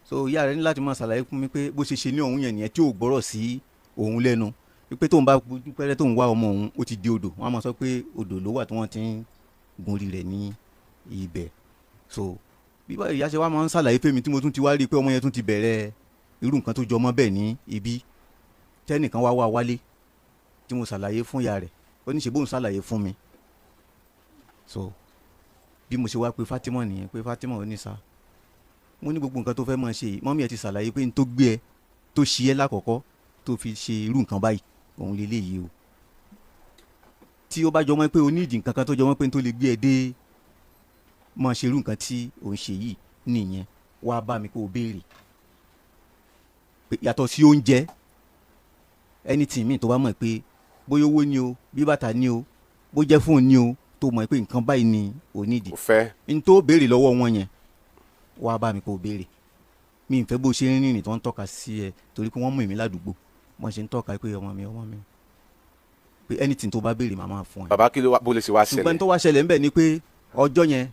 so ìyá rẹ̀ ní láti máa ṣàlàyé fún mi pé bó ṣe ṣe ní òun yẹn nìyẹn tí ò gbọ́rọ̀ sí òun lẹ́nu pé tóun bá gbójú pẹ́rẹ́ tóun wá ọmọ òun ó ti di odò wọ́n á máa sọ pé odò ló wà tí wọ́n ti ń gunrí rẹ̀ ní ibẹ̀. so bí báyìí ìyá ṣe wá máa ń ṣàlàyé fún mi tí mo tún ti wá rí i pé ọmọ yẹn tún ti bẹ̀rẹ̀ irú nǹkan tó jọ mọ́ bẹ́ẹ̀ ní ibi tẹ́nìkan wá wálé tí mo ṣàlàyé fún ìyá rẹ̀ ó ní ṣe bóun ṣàlàyé fún mi. so bí mo ṣe wá pé Fatima nìyẹn pé Fatima ò ní sá mo ní gbogbo nǹkan tó fẹ́ máa ṣe yìí mọ́mí ẹ̀ ti ṣàlàyé pé n tó gbé ẹ tó ṣí ẹ lákọ̀ọ́kọ́ tó fi ṣe irú nǹkan báyìí òun lè léyìí o. tí ó bá jọmọ́ pé o ní ìdí nǹkan kan tó jọmọ́ pé n tó lè gbé ẹ dé máa ṣe irú nǹkan tí òun ṣe yìí nìyẹn wá bá mi kó o béèrè yàtọ̀ sí oúnjẹ anything mi tó bá mọ̀ pé bóyá owó ni o bí bàtà ni o bó jẹ́ fóònù ni o tó mọ̀ pé nǹkan báyìí ni ò nídìí. o fẹ́. n tó béèrè lọ́wọ́ wọn yẹn wá bá mi kó o béèrè mi n fẹ́ bó ṣe ń rìnrìn tó ń tọ́ka sí ẹ torí pé wọ́n mú èmi ládùúgbò wọ́n ṣe ń tọ́ka pé ọmọ mi pé anything tó bá béèrè màá máa fún ẹ. bàbá kí ló wá bó lè ṣe wá ṣẹlẹ̀. ṣùgbọ́n tó wá ṣẹlẹ̀ ńbẹ̀ ni pé ọjọ́ yẹn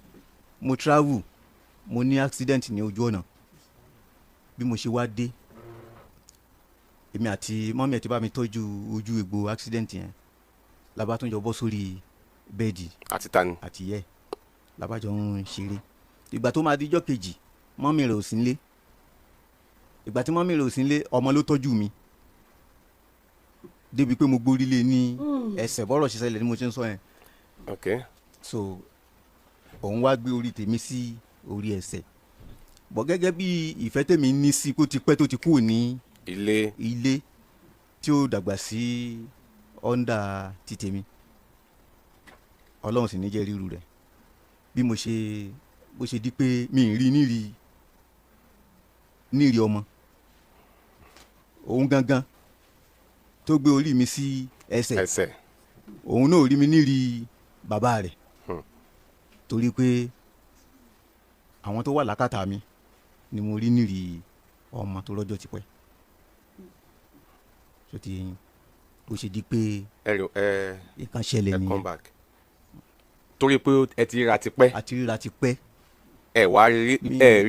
mo travel mo ní accident ní ojú ọ̀nà bí mo ṣe wá dé èmi àti mọ́mí ẹ̀ ti bá mi tọ́jú ojú egbò accident yẹn labá tún jọ bọ́ sórí bẹ́ẹ̀dì àti tani àti yẹ labájọ ń ṣeré ìgbà tó máa di ijọ́ kejì mọ́mí rẹ̀ ò sí nílé ìgbà tí mọ́mí rẹ̀ ò sí nílé ọmọ ló tọ́jú mi débi pé mo gbórí lé ní ẹsẹ̀ bọ́rọ̀ ṣiṣẹ́ lẹ̀ ni mo ṣe ń sọ yẹn. ok. so òun wá gbé orí tèmi sí orí ẹsẹ̀ bọ̀ gẹ́gẹ́ bí ìfẹ́ tèmi ní sí kó ti pẹ́ tó ti kú ní ilé tí ó dàgbà sí ọ́ndà ti tèmi ọlọ́run sì ní jẹ́ ríru rẹ̀ bí mo ṣe bó ṣe di pé mi ì rí níri ọmọ òun gangan tó gbé orí mi sí ẹsẹ̀ òun náà rí mi níri bàbá rẹ̀ torí pé àwọn tó wà lákàtà mi ni mo rí níri ọmọ tó lọ́jọ́ ti pẹ́ so ti bó ṣe di pé nǹkan ṣẹlẹ̀ nìyẹn torí pé ẹ ti ríra ti pẹ́. àti ríra ti pẹ́. ẹ wá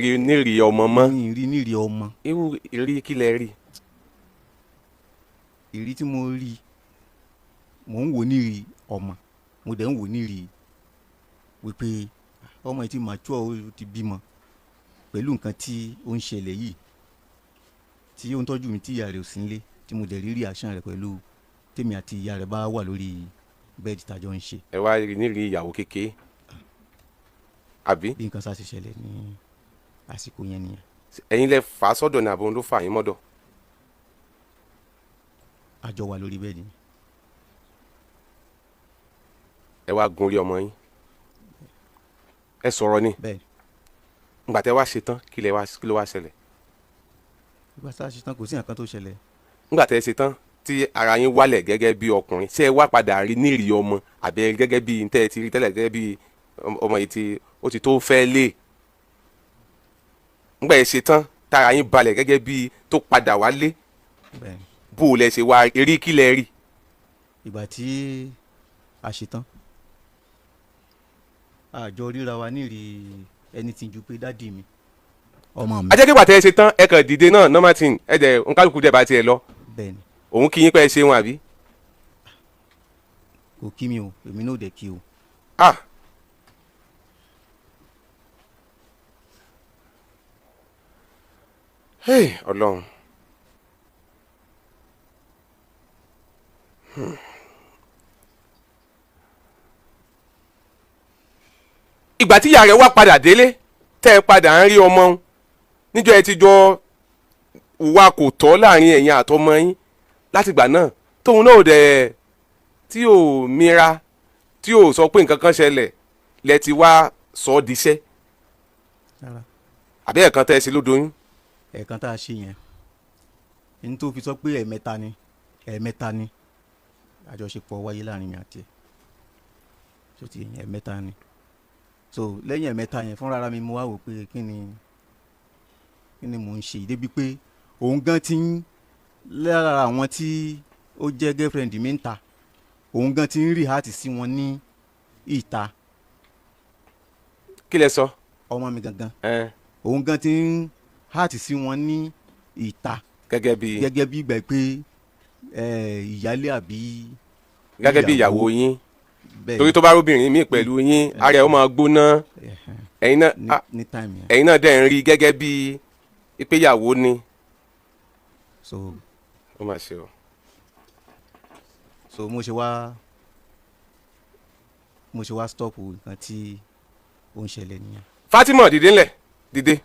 rí nírí ọmọ mọ́. mi rí nírí ọmọ. irú ìrí kí lẹ rí. ìrí tí mo rí mò ń wò nírí ọmọ mo dẹ̀ ń wò nírí wípé ọmọ yìí ti mature ó ti bímọ pẹ̀lú nǹkan tí ó ń ṣẹlẹ̀ yìí tí ó ń tọ́jú mi tí ìyá rẹ̀ ò sí nílé tí mo dẹ̀ rí rí àṣà rẹ̀ pẹ̀lú tèmi àti ìyá rẹ̀ bá wà lórí bẹ́ẹ̀dì tàjọ ń ṣe. ẹ wá rí nírí ìyàwó kékeré àbí. bí nǹkan sá ṣe ṣẹlẹ̀ ní àsìkò yẹn nìyẹn. ẹ̀yin lẹ fà á sọ́dọ̀ ní àbọ̀ ló fà yín mọ́dọ̀. a jọ wà lórí bẹ́ẹ̀dì. ẹ wá gun orí ọmọ yín ẹ sọ̀rọ̀ ni. bẹ́ẹ̀. ìgbà tẹ wá ṣe tán kí ló wá ṣẹlẹ̀. ìgbà tá a ṣe tán kò sí nǹkan tó ṣẹlẹ̀. nígbà tẹ ṣe tán tí ara yín wálẹ̀ gẹ́gẹ́ bí ọkùnrin ṣé ẹ wá padà rí nírì ọmọ àbẹ gẹ́gẹ́ bí ntẹ́ ti rí tẹ́lẹ̀ gẹ́gẹ́ bí ọmọ yìí tí ó ti tó fẹ́ lé ńgbà yẹn ṣe tán tára yín balẹ̀ gẹ́gẹ́ bí tó padà wálé bó o lẹ ṣe wá eré kí lẹ rí. ìgbà tí a ṣe tán àjọ ríra wa nírì ẹni tí ń ju pé dádì mi ọmọ mi. ajẹ́ kí pàtẹ́ ẹ ṣe tán ẹ kàn dìde náà normal thing ẹ jẹ́ nkálukú dẹ̀ bá tiẹ̀ lọ. bẹ́ẹ̀ni. òun kí yín pẹ́ ṣe wọn àbí. kò kí mi o èmi náà ò dẹ̀ kí o. Ọlọ́run. ìgbà tí ìyá rẹ̀ wá padà délé tẹ́ ẹ padà ń rí ọmọ òun níjọ́ ẹ ti jọ wà kò tọ́ láàrin ẹ̀yin àtọmọ yín látìgbà náà tóun náà dẹ̀ tí ò mira tí ò sọ pé nǹkan kan ṣẹlẹ̀ lẹ ti wá sọ ọ́ diṣẹ́ àbí ẹ̀ẹ̀kan tẹ́ ẹ ṣe lódoyún. ẹ̀ẹ̀kan tá a ṣe yẹn ní tó fi sọ pé ẹ̀ẹ̀mẹ́ta ni àjọṣepọ̀ wáyé láàrin mi àti ẹ̀ tó ti ẹ̀ẹ̀mẹ́ta ni so lẹ́yìn ẹ̀ẹ̀mẹ́ta yẹn fúnra mi mo wá wò pé kí ni mò ń ṣe débi pé òun gan ti ń lára àwọn tí ó jẹ́ girlfriend mi ń ta òun gan ti ń rí hàtì sí wọn ní ìta. kí lẹ sọ. ọmọ mi gangan òun gan ti ń hàtì sí wọn ní ìta. gẹ́gẹ́ bí ìgbà pé ìyálé àbí. gẹ́gẹ́ bí ìyàwó yín torí tó bá róbìnrin mi pẹ̀lú yín ara ẹ̀ ó máa gbóná ẹ̀yin náà dẹ̀ ń rí gẹ́gẹ́ bí ìpéyàwó ni. so ó mà ṣe o. so mo ṣe wá stop nǹkan tí ó ń ṣẹlẹ̀ nìyẹn. Fatima dìde ńlẹ̀ dìde.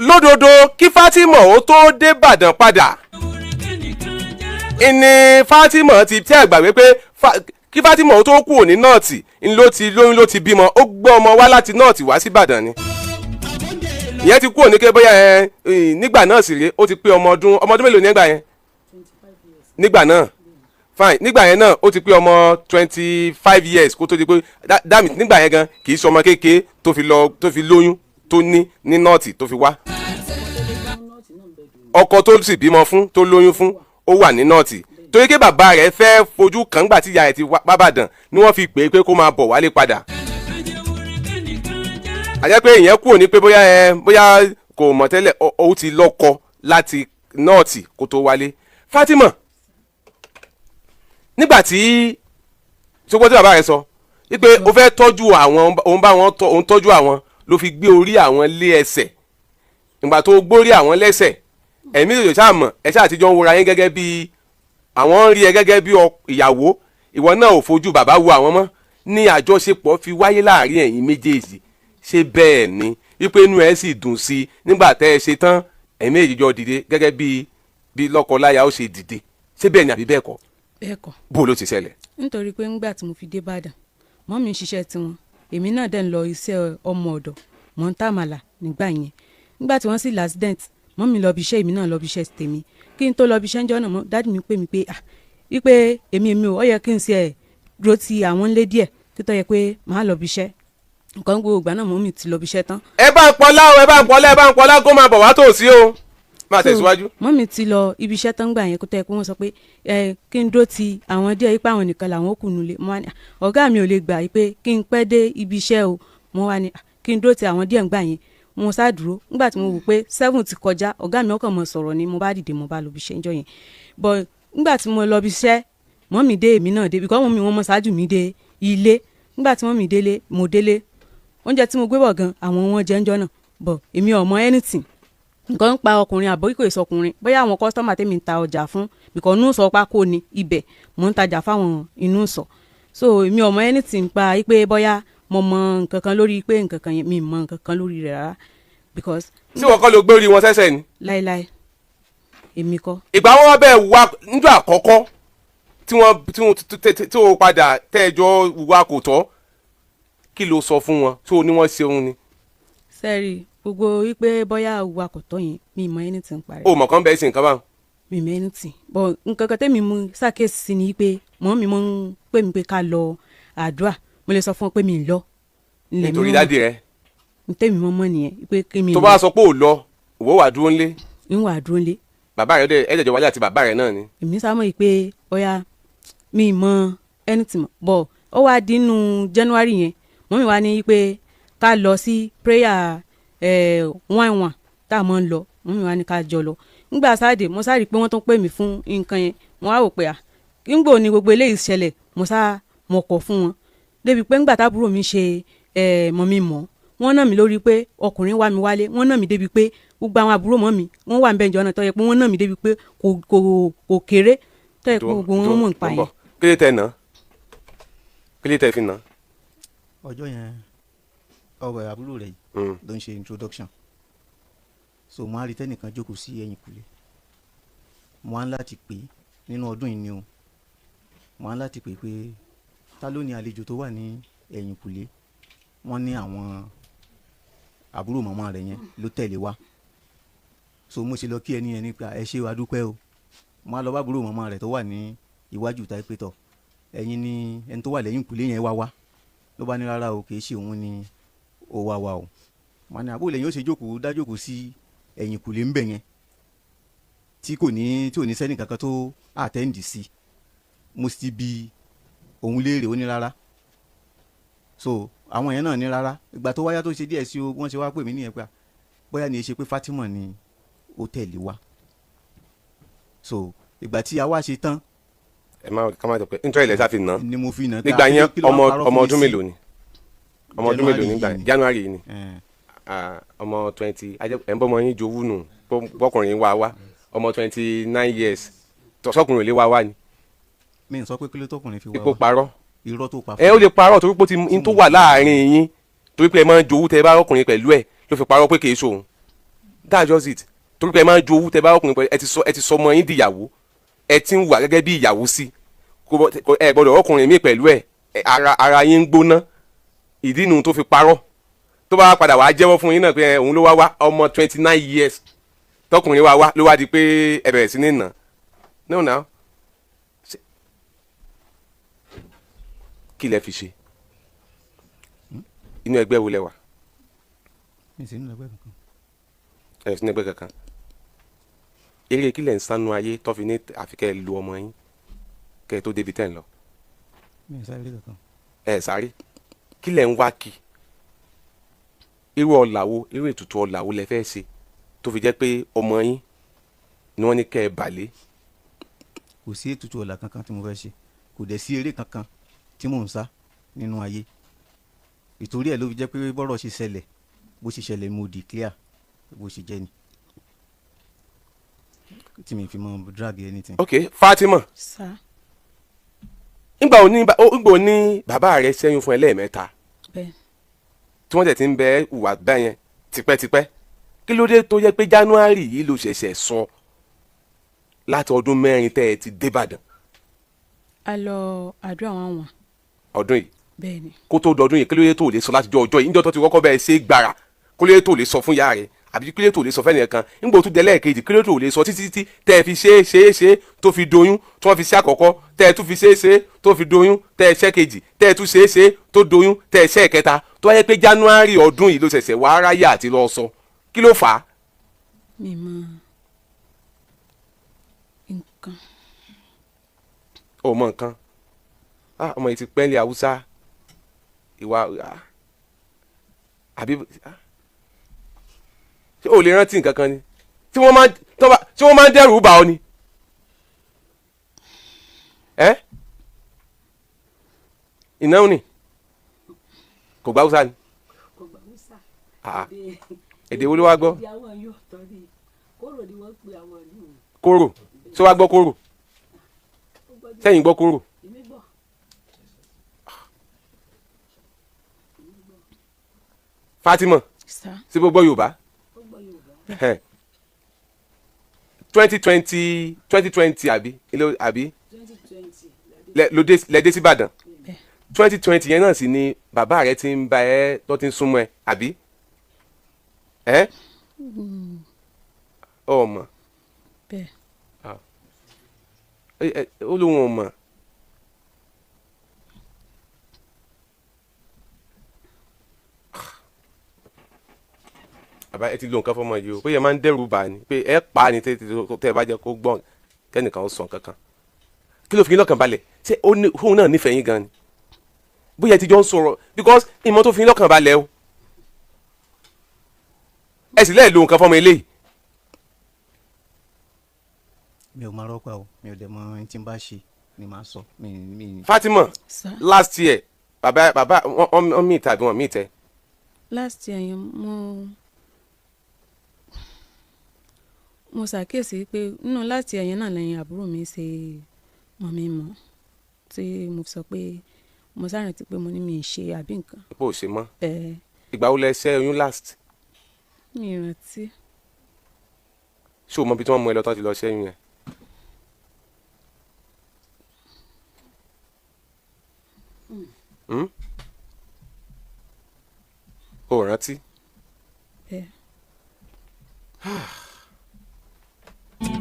lódodo kí Fatima ó tó dé Ìbàdàn padà ìní Fatima ti tẹ́ àgbàgbé pé kí Fatima ó tó kúrò ní nọ́ọ̀tì ló ti lóyún ló ti bímọ ó gbé ọmọ wá láti nọ́ọ̀tì wá sí Ìbàdàn ni ìyẹn ti kúrò ní ké bóyá nígbà náà sì rèé ó ti pé ọmọ ọdún mélòó nígbà yẹn nígbà náà fine nígbà yẹn náà ó ti pé ọmọ 25 years kó tó di pé dáàmì nígbà yẹn gan kì í ṣe ọmọ kékeré tó fi lóyún tó ní nọ́ọ̀tì tó fi wá ọkọ tó sì bímọ fún tó lóyún fún ó wà ní nọ́ọ̀tì torí pé bàbá rẹ̀ fẹ́ fojú kàn gbà tí ìyá rẹ̀ ti wá bàbàdàn ni wọ́n fi pè é pé kó máa bọ̀ wálé padà àjẹ́ pé ìyẹn kúrò ní pé bóyá kò mọ̀ tẹ́lẹ̀ ó ti lọ́kọ láti nọ́ọ̀tì kó tó wálé. Fatima nígbà tí ṣùgbọ́n tí bàbá rẹ̀ sọ wípé ó fẹ́ tọ́jú àwọn òun tọ́jú àwọn ló fi gbé orí àwọn lé ẹsẹ̀ ìgbà tó gbórí àwọn lẹ́sẹ̀ ẹ̀mí ìjọ ṣáà mọ̀ ẹ ṣáà àtijọ́ ń wora yín gẹ́gẹ́ bí àwọn ń rí ẹ gẹ́gẹ́ bí ìyàwó ìwọ náà ò fojú bàbá wo àwọn mọ́ ní àjọṣepọ̀ fi wáyé láàrin ẹ̀yin méjèèjì ṣé bẹ́ẹ̀ ni wípé inú ẹ sì dùn sí i nígbà tẹ́ ẹ ṣe tán ẹ̀mí ìjọ dìde gẹ́gẹ́ bí lọ́kọ-láya ó ṣe dìde ṣé bẹ́ẹ̀ ni àbí bẹ́ẹ̀ kọ́. bẹ́ẹ̀ kọ́. bó ló ti ṣẹlẹ̀. nítorí pé ńgbà tí mo fi dé Ìbàdàn mọ́ mi ń ṣiṣẹ́ tiwọn èmi náà dẹ̀ ń lọ iṣẹ́ ọmọ ọ̀dọ̀ mọ́ ń tàmàlà nígbà yẹn nígbà tí wọ́n sì l'accident mọ́ mi lọ bí iṣẹ́ èmi náà lọ bí iṣẹ́ tèmi kí n tó lọ bí iṣẹ́ ńjọ́ náà mọ́ dáàdì mi pè mí pé wípé èmi ò yẹ kí n ṣe dúró ti àwọn ilé díẹ̀ kí tó yẹ pé màá lọ bí iṣẹ́ nǹkan gbogbo ìgbà náà mọ́ mi ti lọ bí iṣẹ́ tán. ẹ bá ń pọlá kó máa bọ̀ wá tòsí o máa tẹ̀síwájú. mọ́ mi ti lọ ibi iṣẹ́ tán gbà yẹn kó tó yẹ pé wọ́n sọ pé kí n dúró ti àwọn díẹ̀ yípa àwọn nìkan làwọn ó kù nulẹ̀ mo wá ní ọ̀gá mi ò lè gbà pé kí n pẹ́ dé ibi iṣẹ́ o mo wá ní kí n dúró ti àwọn díẹ̀ gbà yẹn mo sá dúró nígbà tí mo wò pé 7 ti kọjá ọ̀gá mi ọkàn mọ̀ sọ̀rọ̀ ni mo bá dìde mo bá lọ bí iṣẹ́ ńjọ́ yẹn but nígbà tí mo lọ bí iṣẹ́ mọ́ mi dé èmi náà dé bíkọ́ mọ́ mi wọ́n mọ̀ ṣáájú mi dé ilé nígbà tí mọ́ mi délé mo délé oúnjẹ tí mo gbé bọ̀ gan àwọn wọn jẹ́ ńjọ́ náà but èmi ò mọ anything nǹkan ń pa ọkùnrin àbọ̀ kíkò ìsọkùnrin bóyá àwọn kọ́sítọ́mà tèmi ń ta ọjà fún bíkọ́ inú sọ pákó ni ibẹ̀ mò ń tajà fáwọn inú sọ so èmi ò mọ anything pa pé bóyá mo mọ nǹkan kan lórí pé nǹkan kan yẹn mi mọ nǹkan kan lórí rẹ̀ rárá because. tí wọ́n kọ́ ló gbé orí wọn sẹ́sẹ̀ ni. láíláí èmi kọ́. ìgbà wọn bẹ́ẹ̀ wá níjọ́ àkọ́kọ́ tí o padà tẹ́jọ́ wà kò tọ́ kí ló sọ fún wọn tó ní wọ́n ṣeun ni. sẹ́ẹ̀rì gbogbo wípé bóyá wà kò tọ́ yẹn mi mọ anything parí. o mọ̀ kán bẹ́ẹ̀ sí nǹkan báwọn. mi mọ anything but nǹkan kan tẹ́mi mú ṣàkíyèsí ni pé mọ́ mi mọ́ ń pè mí pé ká lọ àdúrà mo lè sọ fún ọ pé mi ń lọ. nítorí dáàdì rẹ. tẹ́mi mọ́ mọ́ nìyẹn pé kí mi. tó bá sọ pé ò lọ òwò wà dúró ńlé. ń wà dúró ńlé. bàbá rẹ ẹ̀ẹ́dẹ̀jọ wálé àti bàbá rẹ náà ni. èmi sá mọ̀ pé bóyá mi mọ anything but ó wá dínú January yẹn mọ́ mi wá ní pé ká lọ sí prayer one tá a mọ̀ ń lọ mọ́ mi wá ní ká jọ lọ nígbà sáàdì mo sáré pé wọ́n tún pè mí fún nǹkan yẹn mo wá wò pé nígbò ní gbogbo eléyìí ṣẹlẹ̀ mo kọ̀ fún wọn débi pé ńgbà tábúrò mi ṣe mọ̀ mi mọ̀ wọ́n náà mi lórí pé ọkùnrin wá mi wálé wọ́n náà mi débi pé gbogbo àwọn àbúrò mọ́ mi wọ́n wà ń bẹ́ẹ̀ jọ náà tó yẹ pé wọ́n náà mi débi pé kò kéré tó yẹ pé gbogbo wọn mọ̀ nípa yẹn. kí ló tẹ ná kí ló tẹ fi ná. ọjọ́ yẹn ọ̀rọ̀ àbúrò rẹ̀ yìí ló ń ṣe introduction so mo á rí tẹ́nìkan jókòó sí ẹ̀yìn kùlé mo á ń láti pè nínú ọdún yìí ni o mo á ń láti pè pé ta ló ní àlejò tó wà ní ẹ̀yìn kùlé wọ́n ní àwọn àbúrò màmá rẹ̀ yẹn ló tẹ̀lé wa so mo ṣe lọ kí ẹni yẹn nípa ẹ ṣé wa dúpẹ́ o mo á lọ bá àbúrò màmá rẹ̀ tó wà ní iwájú ta pé tọ̀ ẹ̀yin ni ẹni tó wà lẹ́yìn kùlé yẹn wá ló bá ní rárá o kì í ṣe òun ni ó wá wa o mo ní àbúrò lẹ́yìn ó ṣe jókòó dájókòó sí ẹ̀yìn kùlé ń bẹ̀ yẹn tí ò ní sẹ́ni kankan tó àtẹ́ǹdì sí mo sì bi òun léèrè ó ní rárá so àwọn yẹn náà ní rárá ìgbà tó wáyá tó ṣe díẹ̀ sí o wọ́n ṣe wá pè mí nìyẹn pé bóyá ni ẹ ṣe pé Fatima ni ó tẹ̀lé wa so ìgbà tí a wá ṣe tán. ẹ má ká má jẹ pé nítorí ilẹ̀ sáfi ná ni mo fi ná nígbà yẹn ọmọ ọdún mélòó ni ọmọ ọdún mélòó nígbà yẹn January ni ọmọ 20 ẹ̀ ń bọ́ ọmọ yín jowú nù bọ́kùnrin wá ọmọ 29 years tọ́sọ́kùnrin ò lè wá ni. mi n sọ pé kíló tọkùnrin fi wá ipò parọ́ irọ́ tó pa fún ẹ ó lè parọ́ torí pé ó ti ń tó wà láàrin yín torí pé ẹ máa ń jowú tẹ bá ọkùnrin pẹ̀lú ẹ ló fi parọ́ pé kì í ṣòun that's just it torí pé ẹ máa ń jowú tẹ bá ọkùnrin pẹ̀lú ẹ ti sọ ọmọ yín di ìyàwó ẹ ti ń wà gẹ́gẹ́ bí ìyàwó sí ẹ gbọ́dọ̀ ọkùnrin mi pẹ̀lú ẹ ara yín ń gbóná ìdí nu tó fi parọ́ tó bá padà wàá jẹ́wọ́ fún yín náà pé òun ló wá ọmọ 29 years tọkùnrin wá ló wá di pé ẹ bẹ̀rẹ̀ sí ní nà no now kí lẹ fi ṣe inú ẹgbẹ́ wo lẹ wà. mi sì ń lọ ẹgbẹ́ kankan. ẹ sì ní ẹgbẹ́ kankan eré kí lẹ̀ ń sánú ayé tó fi ní àfikẹ́ lu ọmọ yín kẹ́ ẹ tó débi tẹ́ ń lọ. mi ò sáré kankan. ẹ sáré kí lẹ̀ ń wá kí irú ọ̀làwo irú ètùtù ọ̀làwo lẹ fẹ́ ṣe tó fi jẹ́ pé ọmọ yín ni wọ́n ní kẹ́ ẹ bàlẹ́. kò sí ètùtù ọ̀la kankan tí mo fẹ́ ṣe kò dẹ̀ sí eré kankan tí mò ń sá nínú ayé ìtorí ẹ̀ ló fi jẹ́ pé bọ́rọ̀ ṣe ṣẹlẹ̀ bó ṣe ṣẹlẹ̀ mo declare bó ṣe jẹ́ ni tí mi fi mọ drag anything. ok Fatima sá. ńgbà ò ní bàbá rẹ ṣẹ́yún fún ẹ lẹ́ẹ̀mẹ́ta bẹ́ẹ̀. tí wọ́n tẹ̀ ti ń bẹ ìwà bẹ́yẹn tipẹ́tipẹ́ kí ló dé tó yẹ pé January yìí ló ṣẹ̀ṣẹ̀ sọ láti ọdún mẹ́rin tẹ́ ẹ ti débàdàn. a lọ àdúrà wọn. ọdún yìí bẹ́ẹ̀ni. kó tó dọdún yìí kí ló dé tó lè sọ láti jọ ọjọ́ yìí níjọ́ tó ti kọ́kọ́ bẹ́ẹ̀ ṣe gbàrà kí ló dé tó lè sọ fún ìyá rẹ̀ àbí kí ló dé tó lè sọ fẹ́ni kan nígbà tó délẹ̀ kejì kí ló dé tó lè sọ títí tẹ́ ẹ fi ṣe tó fi doyún tí wọ́n fi ṣe àkọ́kọ́ tẹ́ ẹ tún fi ṣe tó fi doyún tẹ́ ẹ ṣe kejì tẹ́ ẹ tún ṣe tó doyún tẹ́ ẹ ṣe kẹta tó wáyé pé January ọdún yìí ló ṣẹ̀ṣẹ̀ wá ráyà àti lọ sọ kí ló fà á. mi mọ nǹkan. o mọ nǹkan ọmọ yìí ti pẹ́ẹ́lí Haúsá ìwà àbí ṣé o lè rántí nǹkan kan ni tí wọ́n máa ń dẹ́rù bà ọ́ ni ìnáwó ni kò gbá Haúsá ni èdè wo ló wá gbọ́ kóró ṣé wàá gbọ́ kóró sẹ́yìn gbọ́ kóró. Fatima ṣé gbogbo Yorùbá 2020 àbí lẹ́dẹ́ sí Ìbàdàn 2020 yẹn náà sì ni bàbá rẹ ti ń bá ẹ tó ti ń súnmọ́ ẹ àbí ẹ ọmọ ó lóun ọmọ bàbá ẹ ti lo nǹkan fọmọ yìí o pé yẹ máa ń dẹ́rù bà ní pé ẹ pa á ní tẹ́ ẹ bá jẹ́ kó gbọ́n kẹ́nìkan ó sàn kankan kí ló fi yín lọ́kàn balẹ̀ ṣé òun náà nífẹ̀ẹ́ yín gan ni bóyá ẹ ti jọ ń sọ̀rọ̀ because ìmọ̀ tó fi yín lọ́kàn balẹ̀ o ẹ sì lẹ́ẹ̀ lo nǹkan fọmọ eléyìí. mi ò máa rọ́pà o mi ò dẹ̀ mọ ẹni tí n bá ṣe ni màá sọ mi. Fatima last year bàbá wọn mí ìta àbí wọn mí ìtẹ. last year yẹn mo ṣàkíyèsí pé nínú láti ẹ̀yìn náà lẹ́yìn àbúrò mi ṣe mọ̀ mi mọ́ tí mo sọ pé mo ṣàrántí pé mo ní mi ṣe àbí nǹkan. bó o ṣe mọ́ ìgbà wo lẹ ṣẹ́ oyún last. mi rántí. ṣé o mọ ibi tí wọ́n mú ẹ lọ tán ti lọ ṣẹ́yún yẹn. o rántí.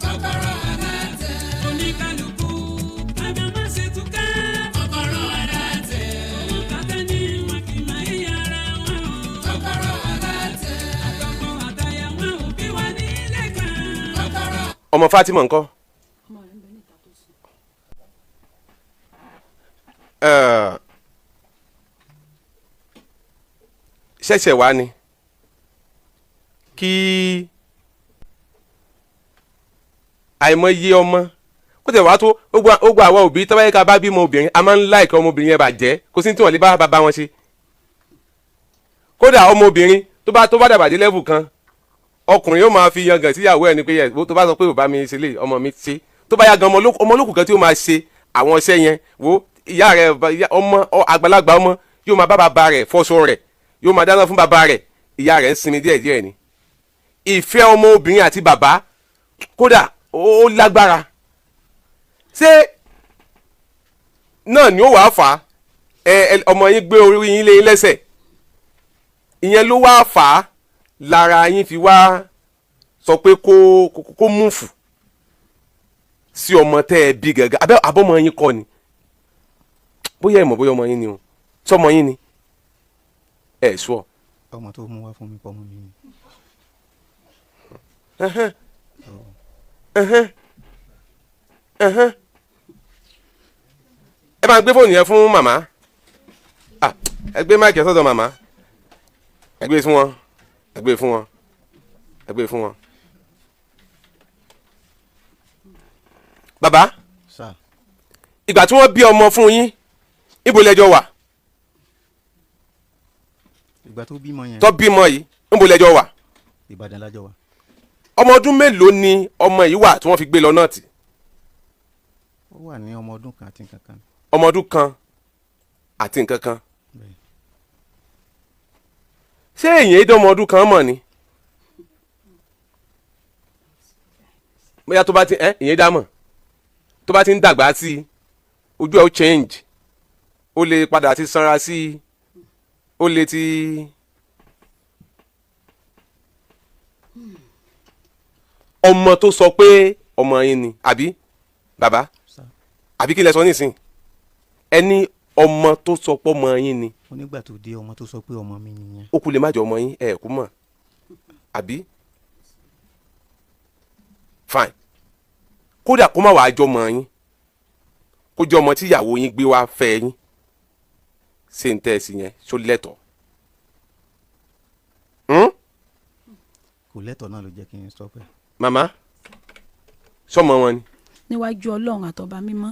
kọ́kọ́rọ́ aláàtẹ̀ oníkálukú àbámọ́sẹ̀túká kọ́kọ́rọ́ aláàtẹ̀ òkàtà ní wọn kì í máa ń yára wọn o. kọ́kọ́rọ́ aláàtẹ̀ àtọkọ àtàyà wọn ò bí wọn ní ilé kan. kọ́kọ́rọ́. ọmọ Fatima ńkọ́. ṣẹ̀ṣẹ̀ wá ni kí àìmọye ọmọ kó tẹ̀ wá tó gbogbo àwa òbí tọ́wọ́ yẹ ká bá bímọ obìnrin a máa ń láìka ọmọbìnrin yẹn bàjẹ́ kò sí ní tí wọ́n lè bá bàbá wọn ṣe kódà ọmọbìnrin tó bá dàgbà dé level kan ọkùnrin yóò máa fi yangàn síyàwó ẹ̀ ni pé yẹ tó bá sọ pé bàbá mi ṣe lè ọmọ mi ṣe tó bá yá gan ọmọ olókùn kan tí ó máa ṣe àwọn iṣẹ́ yẹn wo ìyá rẹ̀ ọmọ àgbàlagbà ọmọ yóò máa bá bàbá rẹ̀ fọṣọ rẹ̀ yóò máa dáná fún bàbá rẹ̀ ìyá rẹ̀ ń sinmi díẹ̀díẹ̀ ni ìfẹ́ ọmọ obìnrin àti bàbá kódà ó lágbára ṣé náà ni ó wàá fà á ọmọ yín gbé orí yín lé yín lẹ́sẹ̀ ìyẹn ló wàá fà á lára yín fi wá sọ pé kó múfù sí ọmọ tẹ́ ẹ bí gẹ́gẹ́ abọ́mọ yín kọ́ ni bóyá ẹ mọ̀ bóyá ọmọ yín ni o sọmọ yín ni ẹ sọ. ọmọ tó mú wá fún mi pọ̀ mọ́ mi ni. ẹ máa gbé fóònù yẹn fún màmá ẹ gbé máìkì ẹ sọ́dọ̀ màmá ẹ gbé fún wọn ẹ gbé fún wọn ẹ gbé fún wọn. bàbá ìgbà tí wọ́n bí ọmọ fún yín ibo lẹ́jọ́ wà. ìgbà tó bímọ yẹn. tó bímọ yìí ibo lẹ́jọ́ wà. Ìbàdàn lájọ wà. ọmọ ọdún mélòó ni ọmọ yìí wà tí wọ́n fi gbé lọ náà tì. ó wà ní ọmọ ọdún kan àti nǹkan kan. ọmọ ọdún kan àti nǹkan kan. ṣé èyàn èdè ọmọ ọdún kan mọ̀ ni. bóyá tó bá ti èyàn dá mọ̀ tó bá ti ń dàgbà sí i ojú ẹ̀ ó change ó lè padà ti sanra sí i ó lè ti. ọmọ tó sọ pé ọmọ yín ni àbí bàbá àbí kí lẹ sọ nísìn ẹni ọmọ tó sọ pé ọmọ yín ni. onígbà tó dé ọmọ tó sọ pé ọmọ mi nìyẹn. ó kú lè má jẹ ọmọ yín ẹ kú mọ̀ àbí fine kódà kó má wàá jọ ọmọ yín kó jọ ọmọ tí ìyàwó yín gbé wá fẹ́ yín ṣé ń tẹ́ ẹ sí yẹn ṣó lẹ́tọ̀ọ́. kò lẹ́tọ̀ọ́ náà ló jẹ́ kí n sọ pé. màmá sọmọ wọn ni. níwájú ọlọ́run àtọba mímọ́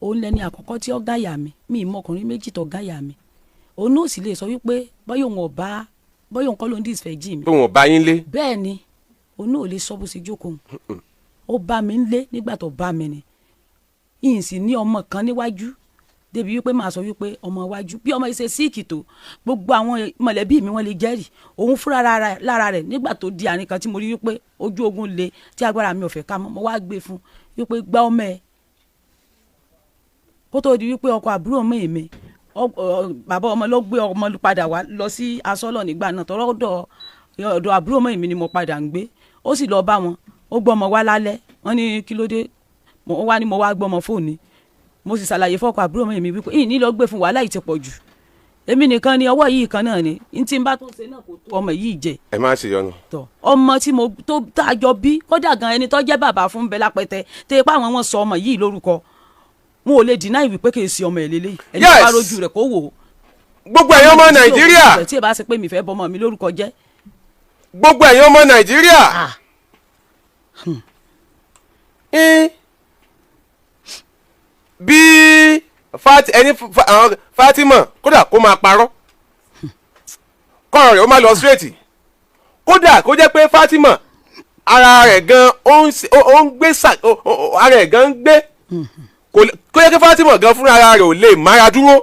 òun lẹni àkọ́kọ́ tí ó gáyà mi ìmọ̀ ọkùnrin méjì tó gáyà mi òun náà sì lè sọ wípé bọ́yọ̀ òun kọ́ ló ń dìsfẹ́ jì mí. pé wọn ò bá yín lé. bẹ́ẹ̀ ni òun náà ò lè sọ bó ṣe jókòó ó bá mi ń lé nígbà tó bá mi ni ìyìn sì ní ọmọ kan níwájú débi wípé màá sọ wípé ọmọ iwájú bí ọmọ ìṣe síìkì tó gbogbo àwọn mọ̀lẹ́bí mi wọ́n lè jẹ́rìí òun fúnra lára rẹ̀ nígbà tó di àárín kan tí mo rí wípé ojú ogun le tí agbára mi ò fẹ́ ká mọ́ mo wá gbé fún wípé gbá ọmọ ẹ̀ kó tó di wípé ọkọ àbúrò mọ́ èmi bàbá ọmọ ló gbé ọmọ padà wá lọ sí asọ́lọ̀ nígbà náà tọ́rọ́ ọ̀dọ̀ àbúrò mọ́ èmi ni mo padà ń gbé ó sì lọ bá wọn ó gbọ́ ọmọ wá lálẹ́ wọ́n ní kí ló dé wọ́n wá ní mo wá gbọ́ ọmọ fóònù mo sì ṣàlàyé fọ́kọ àbúrò mọ́ èmi wípé ìní lọ gbé fún wàhálà yìí ti pọ̀ jù èmi nìkan ni ọwọ́ yìí kan náà ni n tí n bá tó ṣe náà kò tó ọmọ yìí jẹ. ẹ má ṣe yọnu. tọ ọmọ tí mo tó dájọ bí kódà gan ẹni tó jẹ́ bàbá fún bẹ lápẹtẹ tẹ pé àwọn wọn sọ ọmọ yìí lórúkọ mo ò lè dínà ìwé pé kì í ṣe ọmọ ẹ lélẹyìí ẹni tó bá rojú rẹ kó wò ó. gbogbo ẹ̀yin ọmọ nàìjíríà. tí ẹ bá ṣe pé mi fẹ́ bọ́ ọmọ mi lórúkọ jẹ́. gbogbo ẹ̀yin ọmọ nàìjíríà. bí Fatima kódà kó máa parọ́ kọ́rọ̀ rẹ̀ ó máa lọ straight kódà kó jẹ́ pé Fatima ara rẹ̀ gan ó ń gbé ara rẹ̀ gan ń gbé kó jẹ́ pé Fatima gan fúnra ara rẹ̀ ò lè mára dúró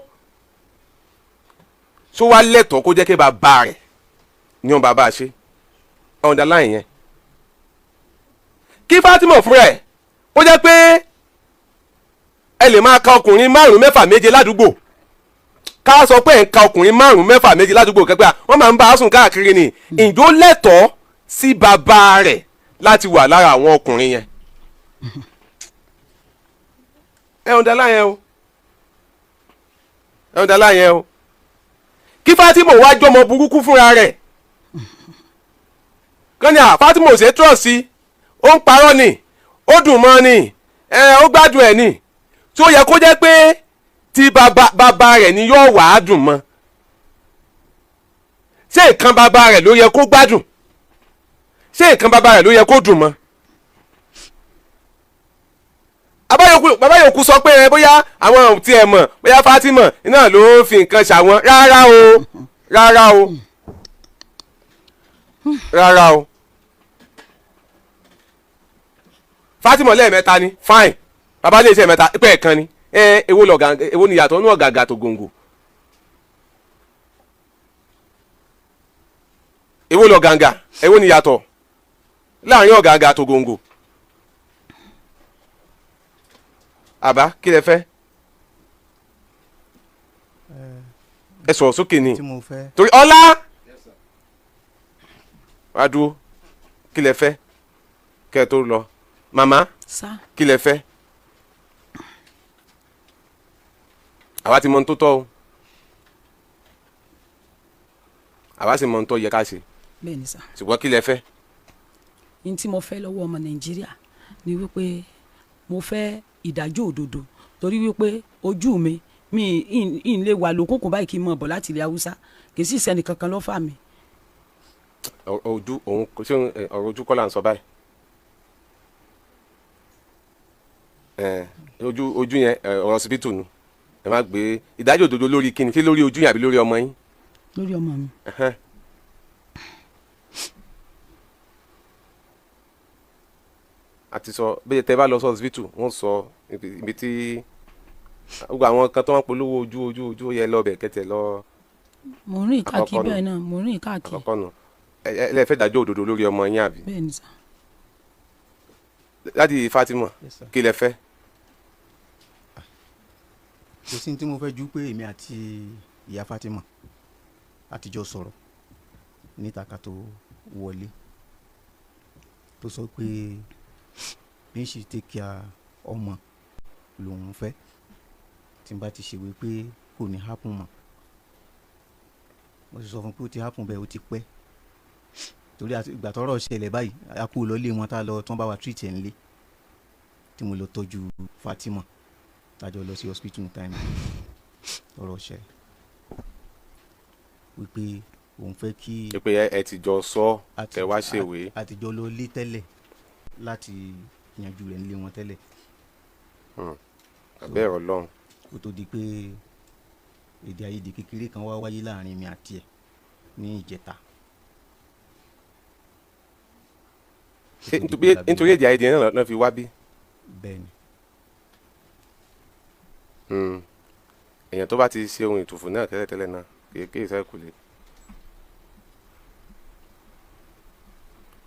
tó wá lẹ́tọ̀ọ́ kó jẹ́ pé bàbá rẹ̀ ní wọn bàbá ṣe underline yẹn kí Fatima fúnra ẹ̀ kó jẹ́ pé ẹ lè máa ka ọkùnrin 5 6 7 ládùúgbò ká sọ pé ẹ̀ ń ka ọkùnrin 5 6 7 ládùúgbò kẹ́gbẹ́ wọ́n máa ń bá a sùn káàkiri ni ìjó lẹ́tọ̀ọ́ sí bàbá rẹ̀ láti wà lára àwọn ọkùnrin yẹn. ẹ ń dalá yẹn o ẹ ń dalá yẹn o kí Fatima wá jọmọ burúkú fúnra rẹ̀ kọ́ni Fatima ò ṣe trust sí ó ń parọ́ ni ó dùn mọ́ ni ó gbádùn ẹ̀ ni tí ó yẹ kó jẹ́ pé tí bàbá rẹ̀ ni yóò wà á dùn mọ́ ṣé nǹkan bàbá rẹ̀ ló yẹ kó gbádùn ṣé nǹkan bàbá rẹ̀ ló yẹ kó dùn mọ́. bàbá yòókù sọ pé bóyá àwọn ò tiẹ̀ mọ̀ bóyá Fatima náà ló fi nǹkan ṣàwọn rárá o rárá o rárá o Fatima lẹ́ẹ̀mẹ́ta ni fine bàbá lè ṣe mẹ́ta pé ẹ̀kan ni èwo ni yàtọ̀ ní ọ̀gàgà tó gòǹgò èwo lọ gàǹgà èwo ni yàtọ̀ láàrin ọ̀gàgà tó gòǹgò àbá kí lẹ fẹ́ ẹ sọ̀rọ̀ sókè ni torí ọlá wá dúró kí lẹ fẹ́ kẹ́ ẹ tó lọ màmá kí lẹ fẹ́. àwa ti mọ ohun tó tọ́ o àwa sì mọ ohun tó yẹ ká ṣe. bẹ́ẹ̀ni sá. ṣùgbọ́n kí lẹ fẹ́. ní tí mo fẹ́ lọ́wọ́ ọmọ nàìjíríà ni wípé mo fẹ́ ìdájọ́ òdodo torí wípé ojú mi ń lè wà lókùnkùn báyìí kí n mọ̀ bọ̀ láti ilẹ̀ haúsá kì í sì sẹ́ni kankan ló fà mí. ojú òun ṣé ọ̀rọ̀ ojú kọ́ là ń sọ báyìí. ojú yẹn ọ̀rọ̀ ọsibítù ni ẹ má gbé ìdájọ́ òdodo lórí kíni ṣé lórí ojú yín àbí lórí ọmọ yín. lórí ọmọ mi. àti sọ bẹ́ẹ̀ tẹ́ bá lọ sọ ọsibítù wọ́n sọ ibi tí gbogbo àwọn kan tó wọ́n polówó ojú yẹ lọ bẹ̀ kẹ́tẹ̀ lọ. mo rìn káàkiri bẹ́ẹ̀ náà mo rìn káàkiri. àkọ́kọ́ nù ẹ lè fẹ́ dájọ́ òdodo lórí ọmọ yín àbí. bẹ́ẹ̀ ni sà. láti Fatima kí lẹ fẹ́. kò sí ní tí mo fẹ́ ju pé èmi àti ìyá Fatima àtijọ́ sọ̀rọ̀ níta ká tó wọlé tó sọ pé bí n ṣe take care ọmọ lòun fẹ́ tí n bá ti ṣèwé pé kò ní happen mọ́ mo sì sọ fún pé ó ti happen bẹ́ẹ̀ ó ti pẹ́ torí ìgbà tọ́rọ̀ ṣẹlẹ̀ báyìí a kú lọ́lé wọn tá lọ tí wọ́n bá wa treat ẹ̀ ńlé tí mo lọ tọ́jú Fatima tájọ lọ sí hospital time ọ̀rọ̀ ṣẹ wípé òun fẹ́ kí. pé ẹ ti jọ sọ ẹ wá ṣèwé. àtijọ́ lọ lé tẹ́lẹ̀ láti yanjú rẹ̀ nílé wọn tẹ́lẹ̀. abẹ́ Ọlọ́run. kó tó di pé èdè àìyedè kékeré kan wá wáyé láàrin mi àti ẹ̀ ní ìjẹta. nítorí èdè àìyedè náà ló fi wá bí. bẹ́ẹ̀ni. èèyàn tó bá ti ṣe ohun ìtùfù náà tẹ́lẹ̀tẹ́lẹ̀ náà kéèké ìsẹ́kùlé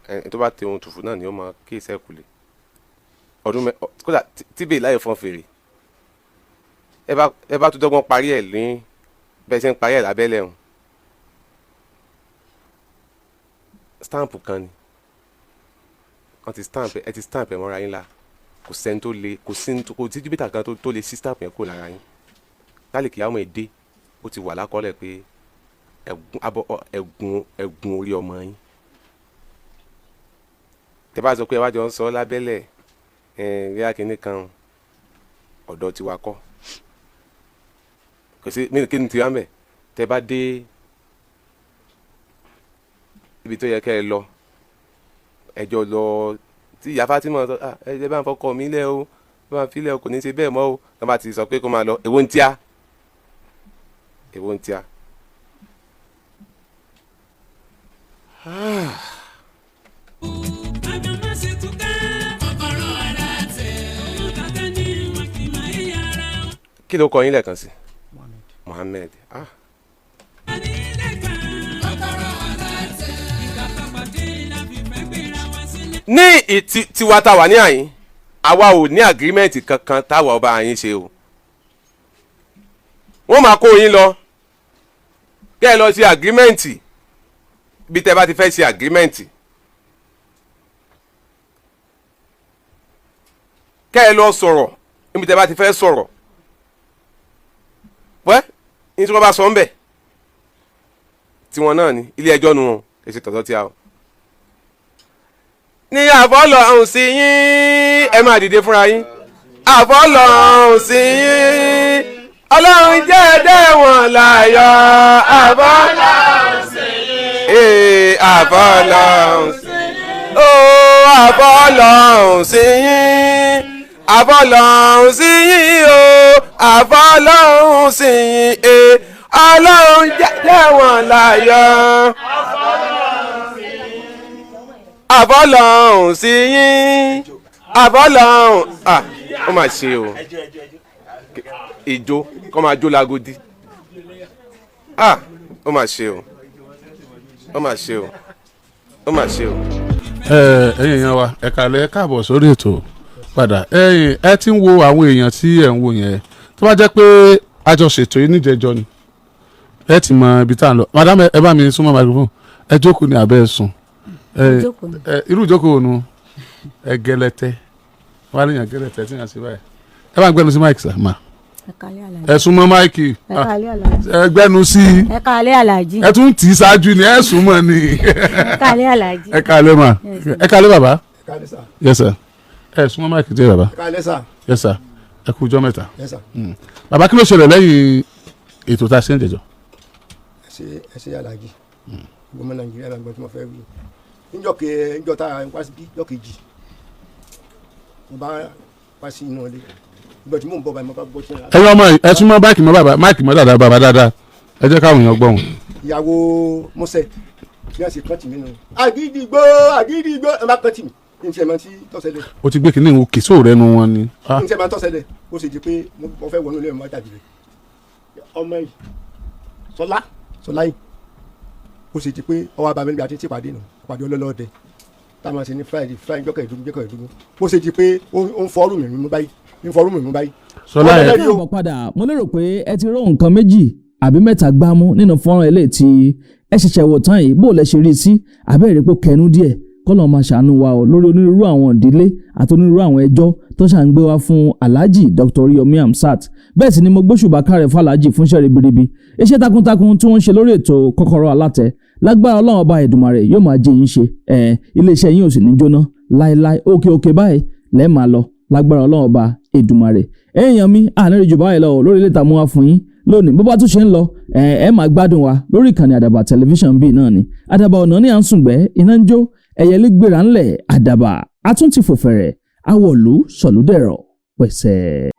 ẹni tó bá tẹ ohun ìtùfù náà ni ó máa kí ìsẹ́kùlé ọdún kódà tíbè láì fọ́n fèrè ẹ bá tún dọ́gbọ́n parí ẹ̀ ní bẹ́ẹ̀ ṣe ń parí ẹ̀ lábẹ́lẹ̀ ọ̀hún stamp kan ni wọ́n ti stamp ẹ ti stamp ẹ mọ́ra yín la kò sẹ́ni tó le kò sí júbítà kan tó le sí stamp yẹn kó lára yín lálẹ́ kìí àwọn èdè ó ti wà lákọọ́lẹ̀ pé ẹ̀gún orí ọmọ yín tẹ́ bá sọ pé ẹ wá jọ ń sọ lábẹ́lẹ̀ rí akínní kan ọ̀dọ́ tiwa kọ́ kò sí kí ni tiwa mẹ́ tẹ́ bá dé ibi tó yẹ kẹ́ ẹ lọ ẹjọ́ lọ tí ìyá Fatima sọ ẹ bá ń fọkọ mi lẹ́ o bá ń filẹ̀ o kò ní ṣe bẹ́ẹ̀ mọ́ o tọ́ bá ti sọ pé kó máa lọ èwo ń tíá èwo ń tíá. kí ló kọ yín lẹ́ẹ̀kan sí? Mohammed. ní tiwa tá wà ní àyín àwa ò ní agreement kankan táwa ọba àyín ṣe o wọ́n máa kó yín lọ kẹ́ ẹ lọ sí agreement bí tẹ́ bá ti fẹ́ ṣe agreement kẹ́ ẹ lọ sọ̀rọ̀ níbi tẹ́ bá ti fẹ́ sọ̀rọ̀ wẹ́ ní tí wọ́n bá sọ ń bẹ̀ tiwọn náà ni ilé ẹjọ́ nu wọn kì í ṣe tọ̀tọ̀ tí a o. ní àfọlọ́hún sí yín ẹ máa dìde fúnra yín àfọlọ́hún sí yín ọlọ́run jẹ́ ẹ̀dẹ́wọ̀n láyọ̀ àfọlọ́hún sí yín àfọlọ́hún sí yín àfọlọ́hún sí yín àfọlọ́hún sí yín àfọlọ́hún sí yín ọlọ́run jẹ́ ẹ̀dẹ́wọ̀n láyọ̀ àfọlọ́hún sí yín àfọlọ́hún ó mà ṣe o ìjó kọ́ máa jó lágódì ó mà ṣe o ó mà ṣe o ó mà ṣe o. ẹ̀yin èèyàn wa ẹ kálẹ́ káàbọ̀ sórí ètò padà ẹ ti ń wo àwọn èèyàn tí ẹ ń wo yẹn tó bá jẹ́ pé àjọṣètò yìí níjẹjọ ni ẹ ti mọ ibi tá à ń lọ madam ẹ bá mi súnmọ́ microphone ẹ jókòó ní abẹ́ ẹ sùn irú ìjókòó nu ẹ gẹlẹtẹ wà lèyàn gẹlẹtẹ tí yàn sí báyìí ẹ bá ń gbẹnu sí máìkì sá ma ẹ súnmọ́ máìkì ẹ gbẹnu sí ẹ kálẹ́ Àlàjí ẹ tún tì í ṣáájú ni ẹ súnmọ́ ni ẹ kálẹ́ Àlàjí ẹ kálẹ́ ma ẹ kálẹ́ bàbá ẹ kálẹ́ sà yes sir ẹ súnmọ́ máìkì jẹ́ bàbá ẹ kálẹ́ sà yes sir ẹ kú ọjọ́ mẹ́ta yes sir bàbá kí ló ṣẹlẹ̀ lẹ́yìn ètò tá a ṣe ń jẹjọ. ẹ ṣe Àlàjí gbọmọ Nàìjíríà náà gbọ́n tí mo fẹ́ wí níjọ́ tá a wá sí níjọ́ kejì mo bá wá sí inú ilé ìgbà tí mò ń bọ̀ báyìí mo bá gbọ́ tí. ẹ̀yin ọmọ yìí ẹ súnmọ́ báìkì mọ́ bàbá máìkì mọ́ dáadáa bàbá dáadáa ẹ jẹ́ káwọn èèyàn gbọ́ wọn. ìyàwó mọ́sẹ̀ bí wọ́n ṣe kàn tì mí nù àgídìgbò àgídìgbò ẹ má kàn tì mí ní ti ẹ̀ máa ti tọ́sẹ̀lẹ̀. o ti gbé kínní ìwò kìsó rẹ nu wọn ni. ní ti ẹ̀ máa tọ́sẹ̀lẹ̀ ó sì di pé mo fẹ́ wọnú ilé mi má jáde rẹ̀ ọmọ yìí sọlá yìí ó sì di pé ọwọ́ abàmì níbi àti tí ìpàdé nù ìpàdé ọlọ́lọ́dẹ táwọn ṣe ní friday jọ́kẹ̀ ìdúgbò ó sì di pé ó ń fọ́ọ̀rù mi mú báyìí. sọlá ẹ ní ọ̀pọ̀ padà mo lérò pé ẹ ti rọ nǹkan méjì àbí mẹ́ta gbámú nínú fọ́nrán ilé tí ẹ ṣẹ̀ṣẹ̀ wò tán yìí bó lẹ ṣe rí sí àbẹ́rẹ́ pé kẹnu díẹ̀ kọ́lọ́ máa ṣàánú wa o lórí onírúurú àwọn ìdílé àti onírúurú àwọn ẹjọ́ tó ṣàǹgbé wa fún Alhaji Dr. Yomi Hamzat bẹ́ẹ̀ sì ni mo gbóṣùbà káre fún Alhaji fún iṣẹ́ ribiribi iṣẹ́ takuntakun tí wọ́n ń ṣe lórí ètò Kọ́kọ́rọ́ Alátẹ lágbára Ọlọ́run ọba Èdùmàrè yóò máa jẹ́ yín ṣe iléeṣẹ́ yín ò sì ní jóná láéláé òkè báyìí lẹ́ẹ̀ máa lọ lágbára Ọlọ́run ọba Èdùmàrè èèyàn mi àárín ìjọba yìí lọ lórí ilé ìtààmú wa fún yín lónìí bó bá tún ṣe ń lọ ẹ máa gbádùn wa lórí ìkànnì Àdàbà tẹlifíṣàn bíi náà ni Àdàbà ọ̀nà ní à ń sùngbẹ́ iná ń jó ẹ̀yẹ́lé gbéra ńlẹ̀ Àdàbà atún ti fò fẹ̀rẹ̀ awọ̀lú sọ̀lúdẹ̀rọ̀ pẹ̀sẹ̀.